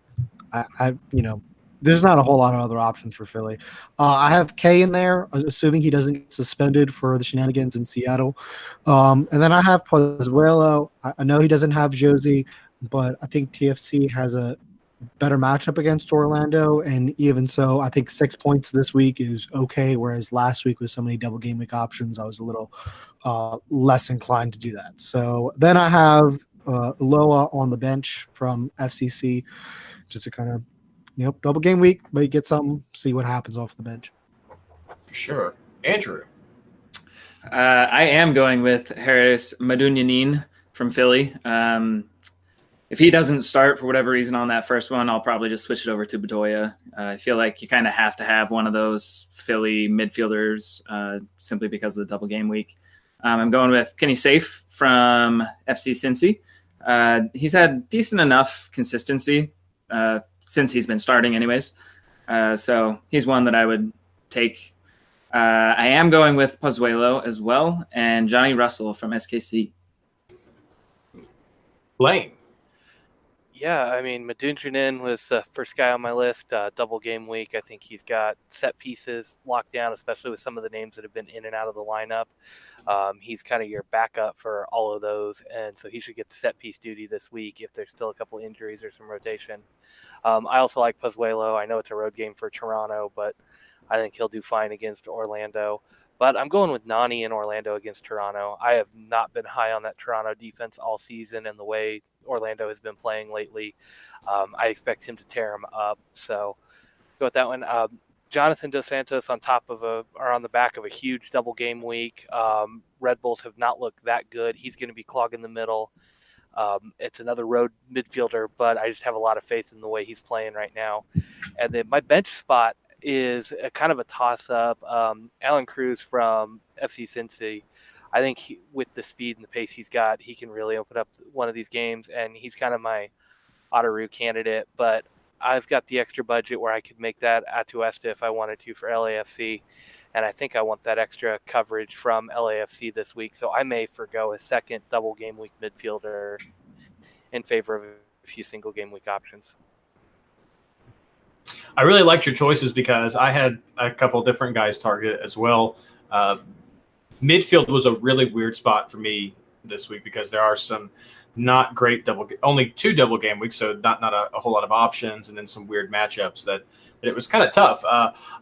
there's not a whole lot of other options for Philly. I have K in there, assuming he doesn't get suspended for the shenanigans in Seattle. And then I have Pozuelo. I know he doesn't have Josie, but I think TFC has a better matchup against Orlando. And even so, I think 6 points this week is okay, whereas last week with so many double game week options, I was a little less inclined to do that. So then I have Loa on the bench from FCC, just to kind of, double game week, but you get something, see what happens off the bench. For sure. Andrew. I am going with Haris Madunyanin from Philly. If he doesn't start for whatever reason on that first one, I'll probably just switch it over to Bedoya. I feel like you kind of have to have one of those Philly midfielders simply because of the double game week. I'm going with Kenny Safe from FC Cincy. He's had decent enough consistency since he's been starting anyways. So he's one that I would take. I am going with Pozuelo as well, and Johnny Russell from SKC. Blayne. Yeah, I mean, Madunjanin was the first guy on my list. Double game week. I think he's got set pieces locked down, especially with some of the names that have been in and out of the lineup. He's kind of your backup for all of those, and so he should get the set piece duty this week if there's still a couple injuries or some rotation. I also like Pozuelo. I know it's a road game for Toronto, but I think he'll do fine against Orlando. But I'm going with Nani in Orlando against Toronto. I have not been high on that Toronto defense all season, and the way Orlando has been playing lately, I expect him to tear him up. So go with that one. Jonathan Dos Santos on the back of a huge double game week. Red Bulls have not looked that good. He's going to be clogging the middle. It's another road midfielder, but I just have a lot of faith in the way he's playing right now. And then my bench spot is a kind of a toss-up. Alan Cruz from FC Cincy. I think with the speed and the pace he's got, he can really open up one of these games, and he's kind of my Ottaru candidate. But I've got the extra budget where I could make that Atuesta if I wanted to for LAFC, and I think I want that extra coverage from LAFC this week. So I may forgo a second double game week midfielder in favor of a few single game week options. I really liked your choices because I had a couple different guys targeted as well. Midfield was a really weird spot for me this week because there are some not great only 2 double game weeks, so not a whole lot of options, and then some weird matchups that it was kind of tough.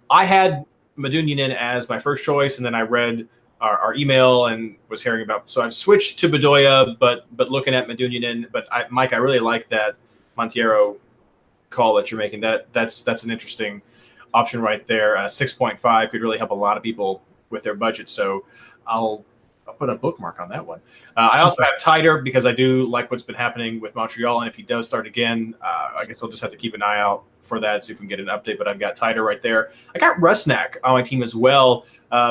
I had Medunjanin as my first choice, and then I read our email and was hearing about. So I've switched to Bedoya, but looking at Medunjanin. But Mike, I really like that Monteiro call that you're making. That's an interesting option right there. 6.5 could really help a lot of people with their budget. So I'll put a bookmark on that one. I also have Tighter because I do like what's been happening with Montreal, and if he does start again, I guess I'll just have to keep an eye out for that, see if we can get an update. But I've got Tighter right there. I got Rusnak on my team as well.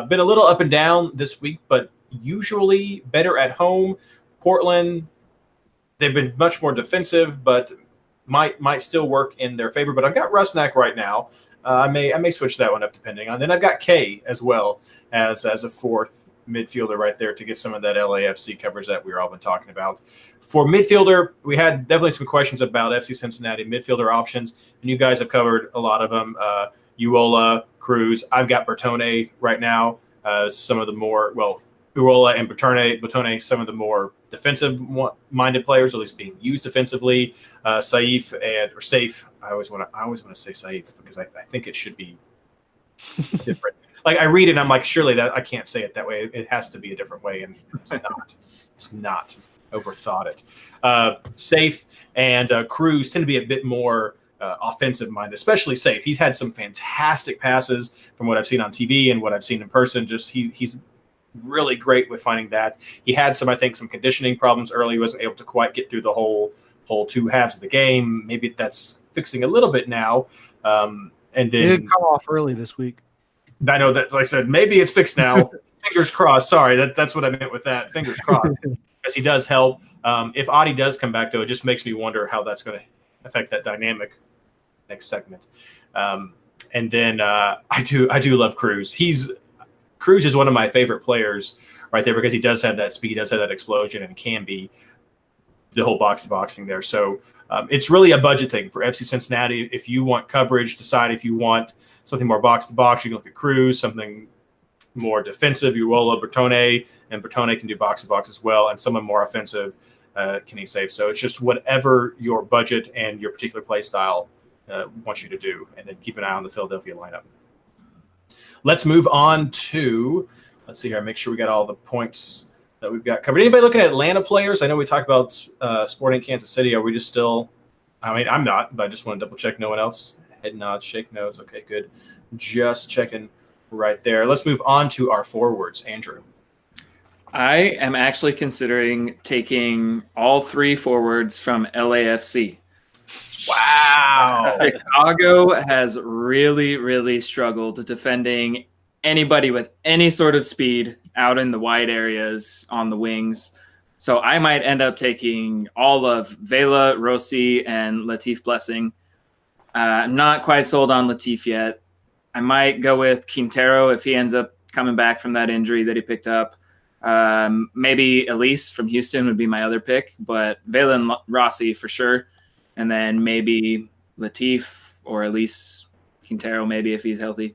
Been a little up and down this week, but usually better at home. Portland, they've been much more defensive, but might still work in their favor. But I've got Rusnak right now. I may switch that one up depending on. Then I've got K as well as a fourth midfielder right there to get some of that LAFC coverage that we've all been talking about. For midfielder, we had definitely some questions about FC Cincinnati midfielder options, and you guys have covered a lot of them. Uola, Cruz. I've got Bertone right now. Some of the more, Uola and Bertone, some of the more defensive-minded players, at least being used defensively. Saif. I always want to say Saif because I think it should be different. Like I read it, and I'm like, surely that I can't say it that way. It has to be a different way, and it's not. It's not. Overthought it. Saif and Cruz tend to be a bit more offensive minded, especially Saif. He's had some fantastic passes from what I've seen on TV and what I've seen in person. Just he's really great with finding that. He had some conditioning problems early. He wasn't able to quite get through the whole 2 halves of the game. Maybe that's fixing a little bit now. And then he did come off early this week. I know that, like I said, maybe it's fixed now. Fingers crossed. Sorry, that's what I meant with that. Fingers crossed. Because he does help. If Adi does come back, though, it just makes me wonder how that's going to affect that dynamic next segment. And then I do love Cruz. Cruz is one of my favorite players right there because he does have that speed, he does have that explosion, and can be the whole box-to-box thing there. So it's really a budget thing for FC Cincinnati. If you want coverage, decide if you want something more box-to-box, you can look at Cruz, something more defensive, Uola, Bertone, and Bertone can do box-to-box as well, and someone more offensive, can he save? So it's just whatever your budget and your particular play style wants you to do, and then keep an eye on the Philadelphia lineup. Let's move on to, let's see here, make sure we got all the points that we've got covered. Anybody looking at Atlanta players? I know we talked about Sporting Kansas City. Are we just still, I mean, I'm not, but I just want to double check no one else. Head nods, shake nods. Okay, good. Just checking right there. Let's move on to our forwards. Andrew. I am actually considering taking all 3 forwards from LAFC. Wow. Chicago has really, really struggled defending anybody with any sort of speed out in the wide areas on the wings. So I might end up taking all of Vela, Rossi, and Latif Blessing. I'm not quite sold on Latif yet. I might go with Quintero if he ends up coming back from that injury that he picked up. Maybe Elise from Houston would be my other pick, but Vela and Rossi for sure. And then maybe Latif or Elise Quintero maybe if he's healthy.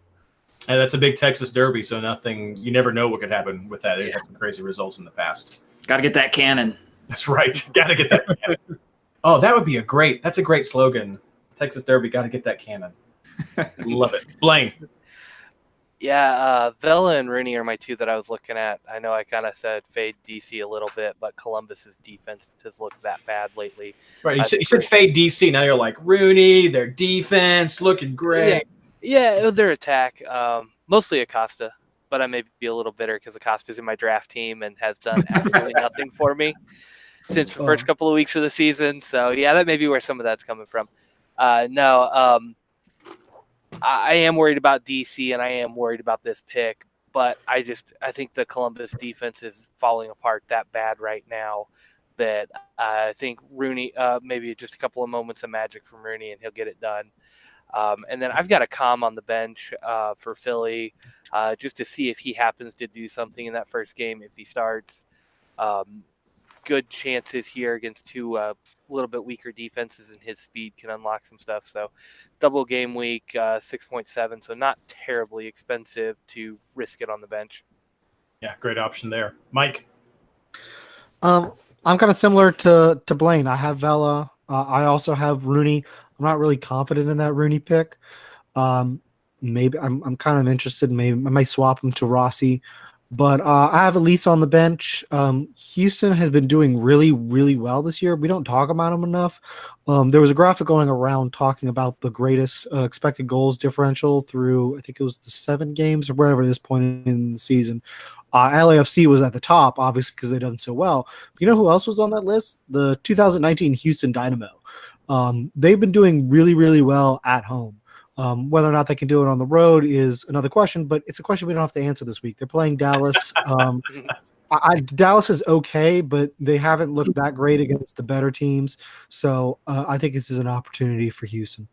And that's a big Texas derby, so you never know what could happen with that. They've had some crazy results in the past. Got to get that cannon. That's right. Got to get that cannon. Oh, that's a great slogan. Texas derby, got to get that cannon. Love it. Blayne. Yeah, Vela and Rooney are my 2 that I was looking at. I know I kind of said fade DC a little bit, but Columbus's defense has looked that bad lately. Right, you said fade DC. Now you're like, Rooney, their defense looking great. Yeah, their attack. Mostly Acosta, but I may be a little bitter because Acosta's in my draft team and has done absolutely nothing for me since the first couple of weeks of the season. So, yeah, that may be where some of that's coming from. I am worried about DC and I am worried about this pick, but I think the Columbus defense is falling apart that bad right now that I think Rooney, maybe just a couple of moments of magic from Rooney and he'll get it done. And then I've got a Calm on the bench for Philly just to see if he happens to do something in that first game if he starts. Good chances here against 2 little bit weaker defenses, and his speed can unlock some stuff. So double game week, 6.7, so not terribly expensive to risk it on the bench. Yeah, great option there. Mike? I'm kind of similar to Blayne. I have Vela. I also have Rooney. I'm not really confident in that Rooney pick. Maybe I'm kind of interested. Maybe I might swap him to Rossi, but I have Elise on the bench. Houston has been doing really, really well this year. We don't talk about them enough. There was a graphic going around talking about the greatest expected goals differential through, I think it was the 7 games or wherever this point in the season. LAFC was at the top, obviously, because they've done so well. But you know who else was on that list? The 2019 Houston Dynamo. They've been doing really, really well at home. Whether or not they can do it on the road is another question, but it's a question we don't have to answer this week. They're playing Dallas. Dallas is okay, but they haven't looked that great against the better teams. So I think this is an opportunity for Houston.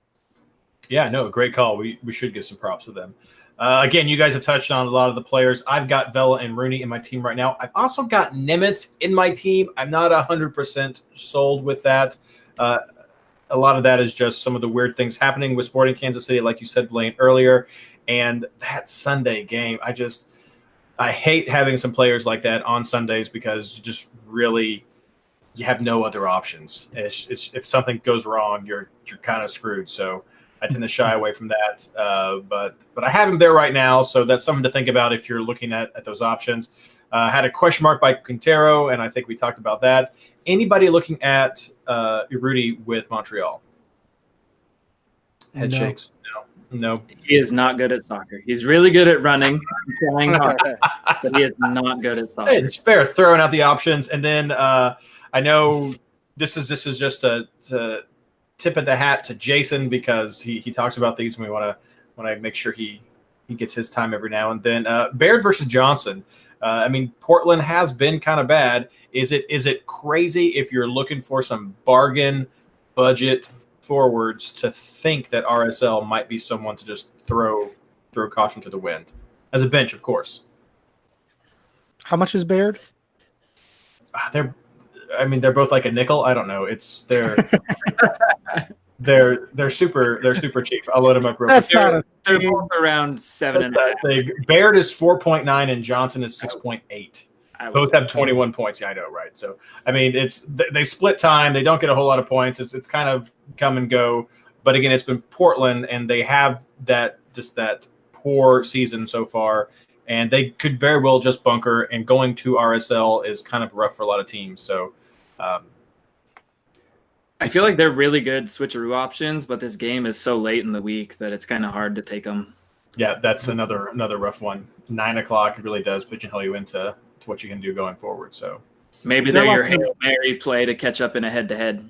Yeah, no, great call. We should give some props to them. Again, you guys have touched on a lot of the players. I've got Vela and Rooney in my team right now. I've also got Nemeth in my team. I'm not 100% sold with that. A lot of that is just some of the weird things happening with Sporting Kansas City, like you said, Blayne, earlier. And that Sunday game, I hate having some players like that on Sundays because you have no other options. If something goes wrong, you're kind of screwed. So I tend to shy away from that. But I have him there right now, so that's something to think about if you're looking at those options. Had a question mark by Quintero, and I think we talked about that. Anybody looking at Rudy with Montreal? Head shakes. No. He is not good at soccer. He's really good at running, trying hard, but he is not good at soccer. Hey, it's fair, throwing out the options, and then I know this is just a tip of the hat to Jason because he talks about these, and we want to make sure he gets his time every now and then. Baird versus Johnson. Portland has been kind of bad. Is it crazy if you're looking for some bargain budget forwards to think that RSL might be someone to just throw caution to the wind as a bench, of course? How much is Baird? They're both like a nickel. I don't know. They're super cheap. I'll load them up real quick. They're both around 7.5. Baird is 4.9 and Johnson is 6.8. Both have 21 points. Yeah, I know, right? So they split time. They don't get a whole lot of points. It's kind of come and go. But again, it's been Portland, and they have that poor season so far, and they could very well just bunker. And going to RSL is kind of rough for a lot of teams. So. I feel like they're really good switcheroo options, but this game is so late in the week that it's kind of hard to take them. Yeah, that's another rough one. 9 o'clock really does pigeonhole you into what you can do going forward. So maybe they're your Hail Mary play to catch up in a head-to-head.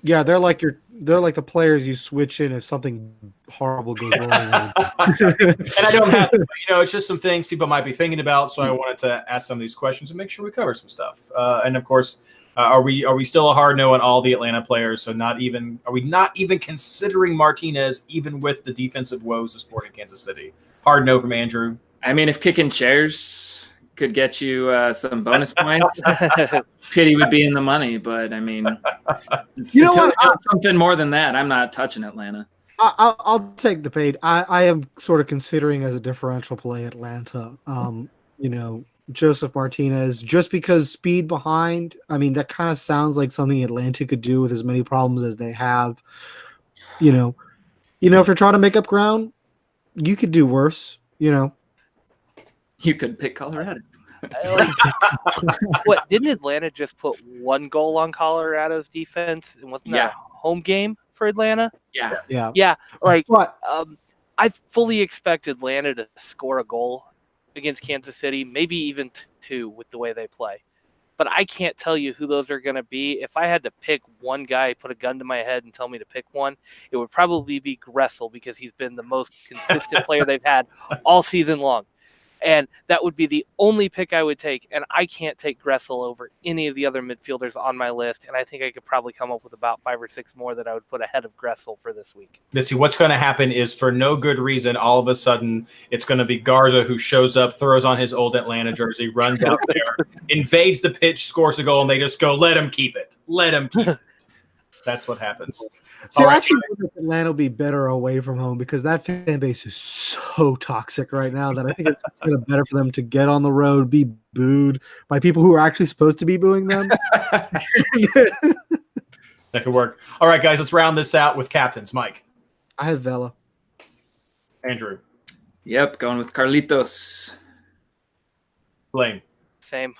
Yeah, they're like the players you switch in if something horrible goes wrong. And I don't have, it's just some things people might be thinking about. So I wanted to ask some of these questions and make sure we cover some stuff. And of course, are we still a hard no on all the Atlanta players? So are we not even considering Martinez, even with the defensive woes of Sporting Kansas City? Hard no from Andrew. If kicking chairs could get you some bonus points, pity would be in the money. But something more than that, I'm not touching Atlanta. I'll take the paid. I am sort of considering as a differential play Atlanta. Joseph Martinez, just because speed behind. That kind of sounds like something Atlanta could do with as many problems as they have. If you're trying to make up ground, you could do worse. You could pick Colorado. What, didn't Atlanta just put 1 goal on Colorado's defense? And wasn't that a home game for Atlanta? Yeah. I fully expect Atlanta to score a goal against Kansas City, maybe even 2 with the way they play. But I can't tell you who those are going to be. If I had to pick one guy, put a gun to my head and tell me to pick one, it would probably be Gressel because he's been the most consistent player they've had all season long. And that would be the only pick I would take. And I can't take Gressel over any of the other midfielders on my list. And I think I could probably come up with about 5 or 6 more that I would put ahead of Gressel for this week. See, what's going to happen is for no good reason, all of a sudden, it's going to be Garza who shows up, throws on his old Atlanta jersey, runs out there, invades the pitch, scores a goal, and they just go, let him keep it. Let him keep it. That's what happens. See, All I right. actually think Atlanta will be better away from home because that fan base is so toxic right now that I think it's kind of better for them to get on the road, be booed by people who are actually supposed to be booing them. That could work. All right, guys, let's round this out with captains. Mike. I have Vela. Andrew. Yep, going with Carlitos. Blayne. Same.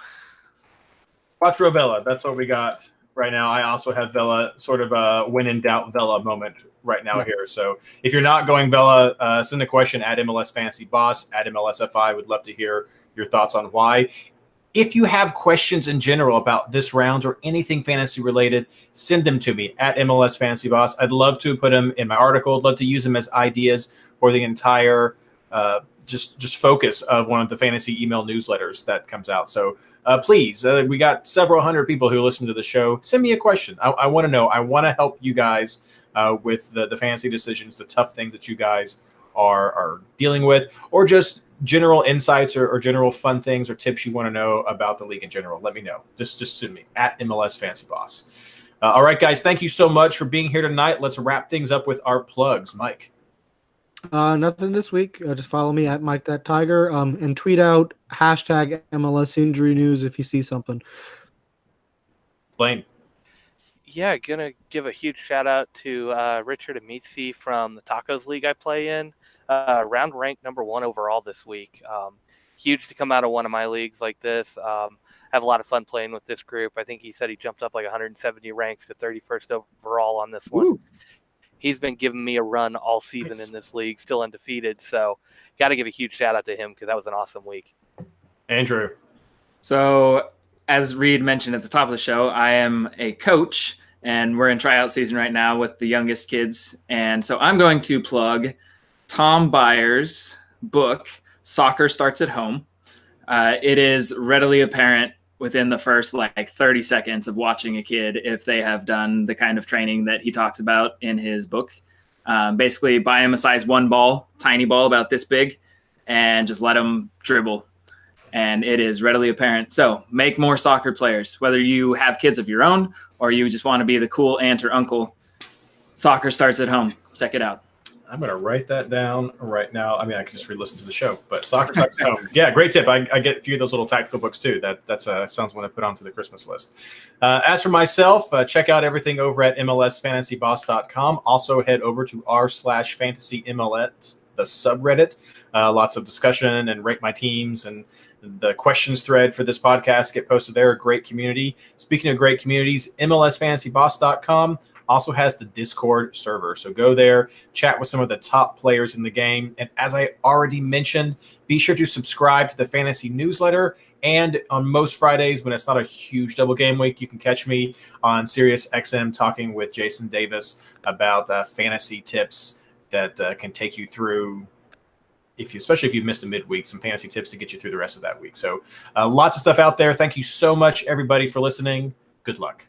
Quattro Vela. That's what we got right now. I also have Vela, sort of a when in doubt Vela moment right now here. So if you're not going Vela, send a question at MLS Fantasy Boss, at MLSFI. Would love to hear your thoughts on why. If you have questions in general about this round or anything fantasy related, send them to me at MLS Fantasy Boss. I'd love to put them in my article. I'd love to use them as ideas for the entire just focus of one of the fantasy email newsletters that comes out. So please, we got several hundred people who listen to the show. Send me a question. I want to know. I want to help you guys with the fantasy decisions, the tough things that you guys are dealing with, or just general insights or general fun things or tips you want to know about the league in general. Let me know. Just send me at MLS Fantasy Boss. All right, guys, thank you so much for being here tonight. Let's wrap things up with our plugs. Mike. Nothing this week. Just follow me at Mike.Tiger and tweet out hashtag MLS injury news if you see something. Blayne. Yeah, gonna give a huge shout out to Richard Amici from the Tacos League I play in. Round ranked #1 overall this week. Huge to come out of one of my leagues like this. Have a lot of fun playing with this group. I think he said he jumped up like 170 ranks to 31st overall on this one. Ooh. He's been giving me a run all season in this league, still undefeated. So got to give a huge shout out to him because that was an awesome week. Andrew. So as Reid mentioned at the top of the show, I am a coach, and we're in tryout season right now with the youngest kids. And so I'm going to plug Tom Byers' book, Soccer Starts at Home. It is readily apparent within the first 30 seconds of watching a kid if they have done the kind of training that he talks about in his book. Basically, buy him a size 1 ball, tiny ball about this big, and just let him dribble. And it is readily apparent. So make more soccer players, whether you have kids of your own or you just want to be the cool aunt or uncle. Soccer starts at home. Check it out. I'm going to write that down right now. I mean, I can just re-listen to the show, but Soccer Starts at Home. Yeah, great tip. I get a few of those little tactical books too. That sounds one I put onto the Christmas list. As for myself, check out everything over at MLSFantasyBoss.com. Also head over to r/FantasyMLS, the subreddit. Lots of discussion and rate my teams, and the questions thread for this podcast get posted there. A great community. Speaking of great communities, MLSFantasyBoss.com also has the Discord server. So go there, chat with some of the top players in the game. And as I already mentioned, be sure to subscribe to the fantasy newsletter. And on most Fridays, when it's not a huge double game week, you can catch me on Sirius XM talking with Jason Davis about fantasy tips that can take you through, especially if you've missed a midweek, some fantasy tips to get you through the rest of that week. So lots of stuff out there. Thank you so much, everybody, for listening. Good luck.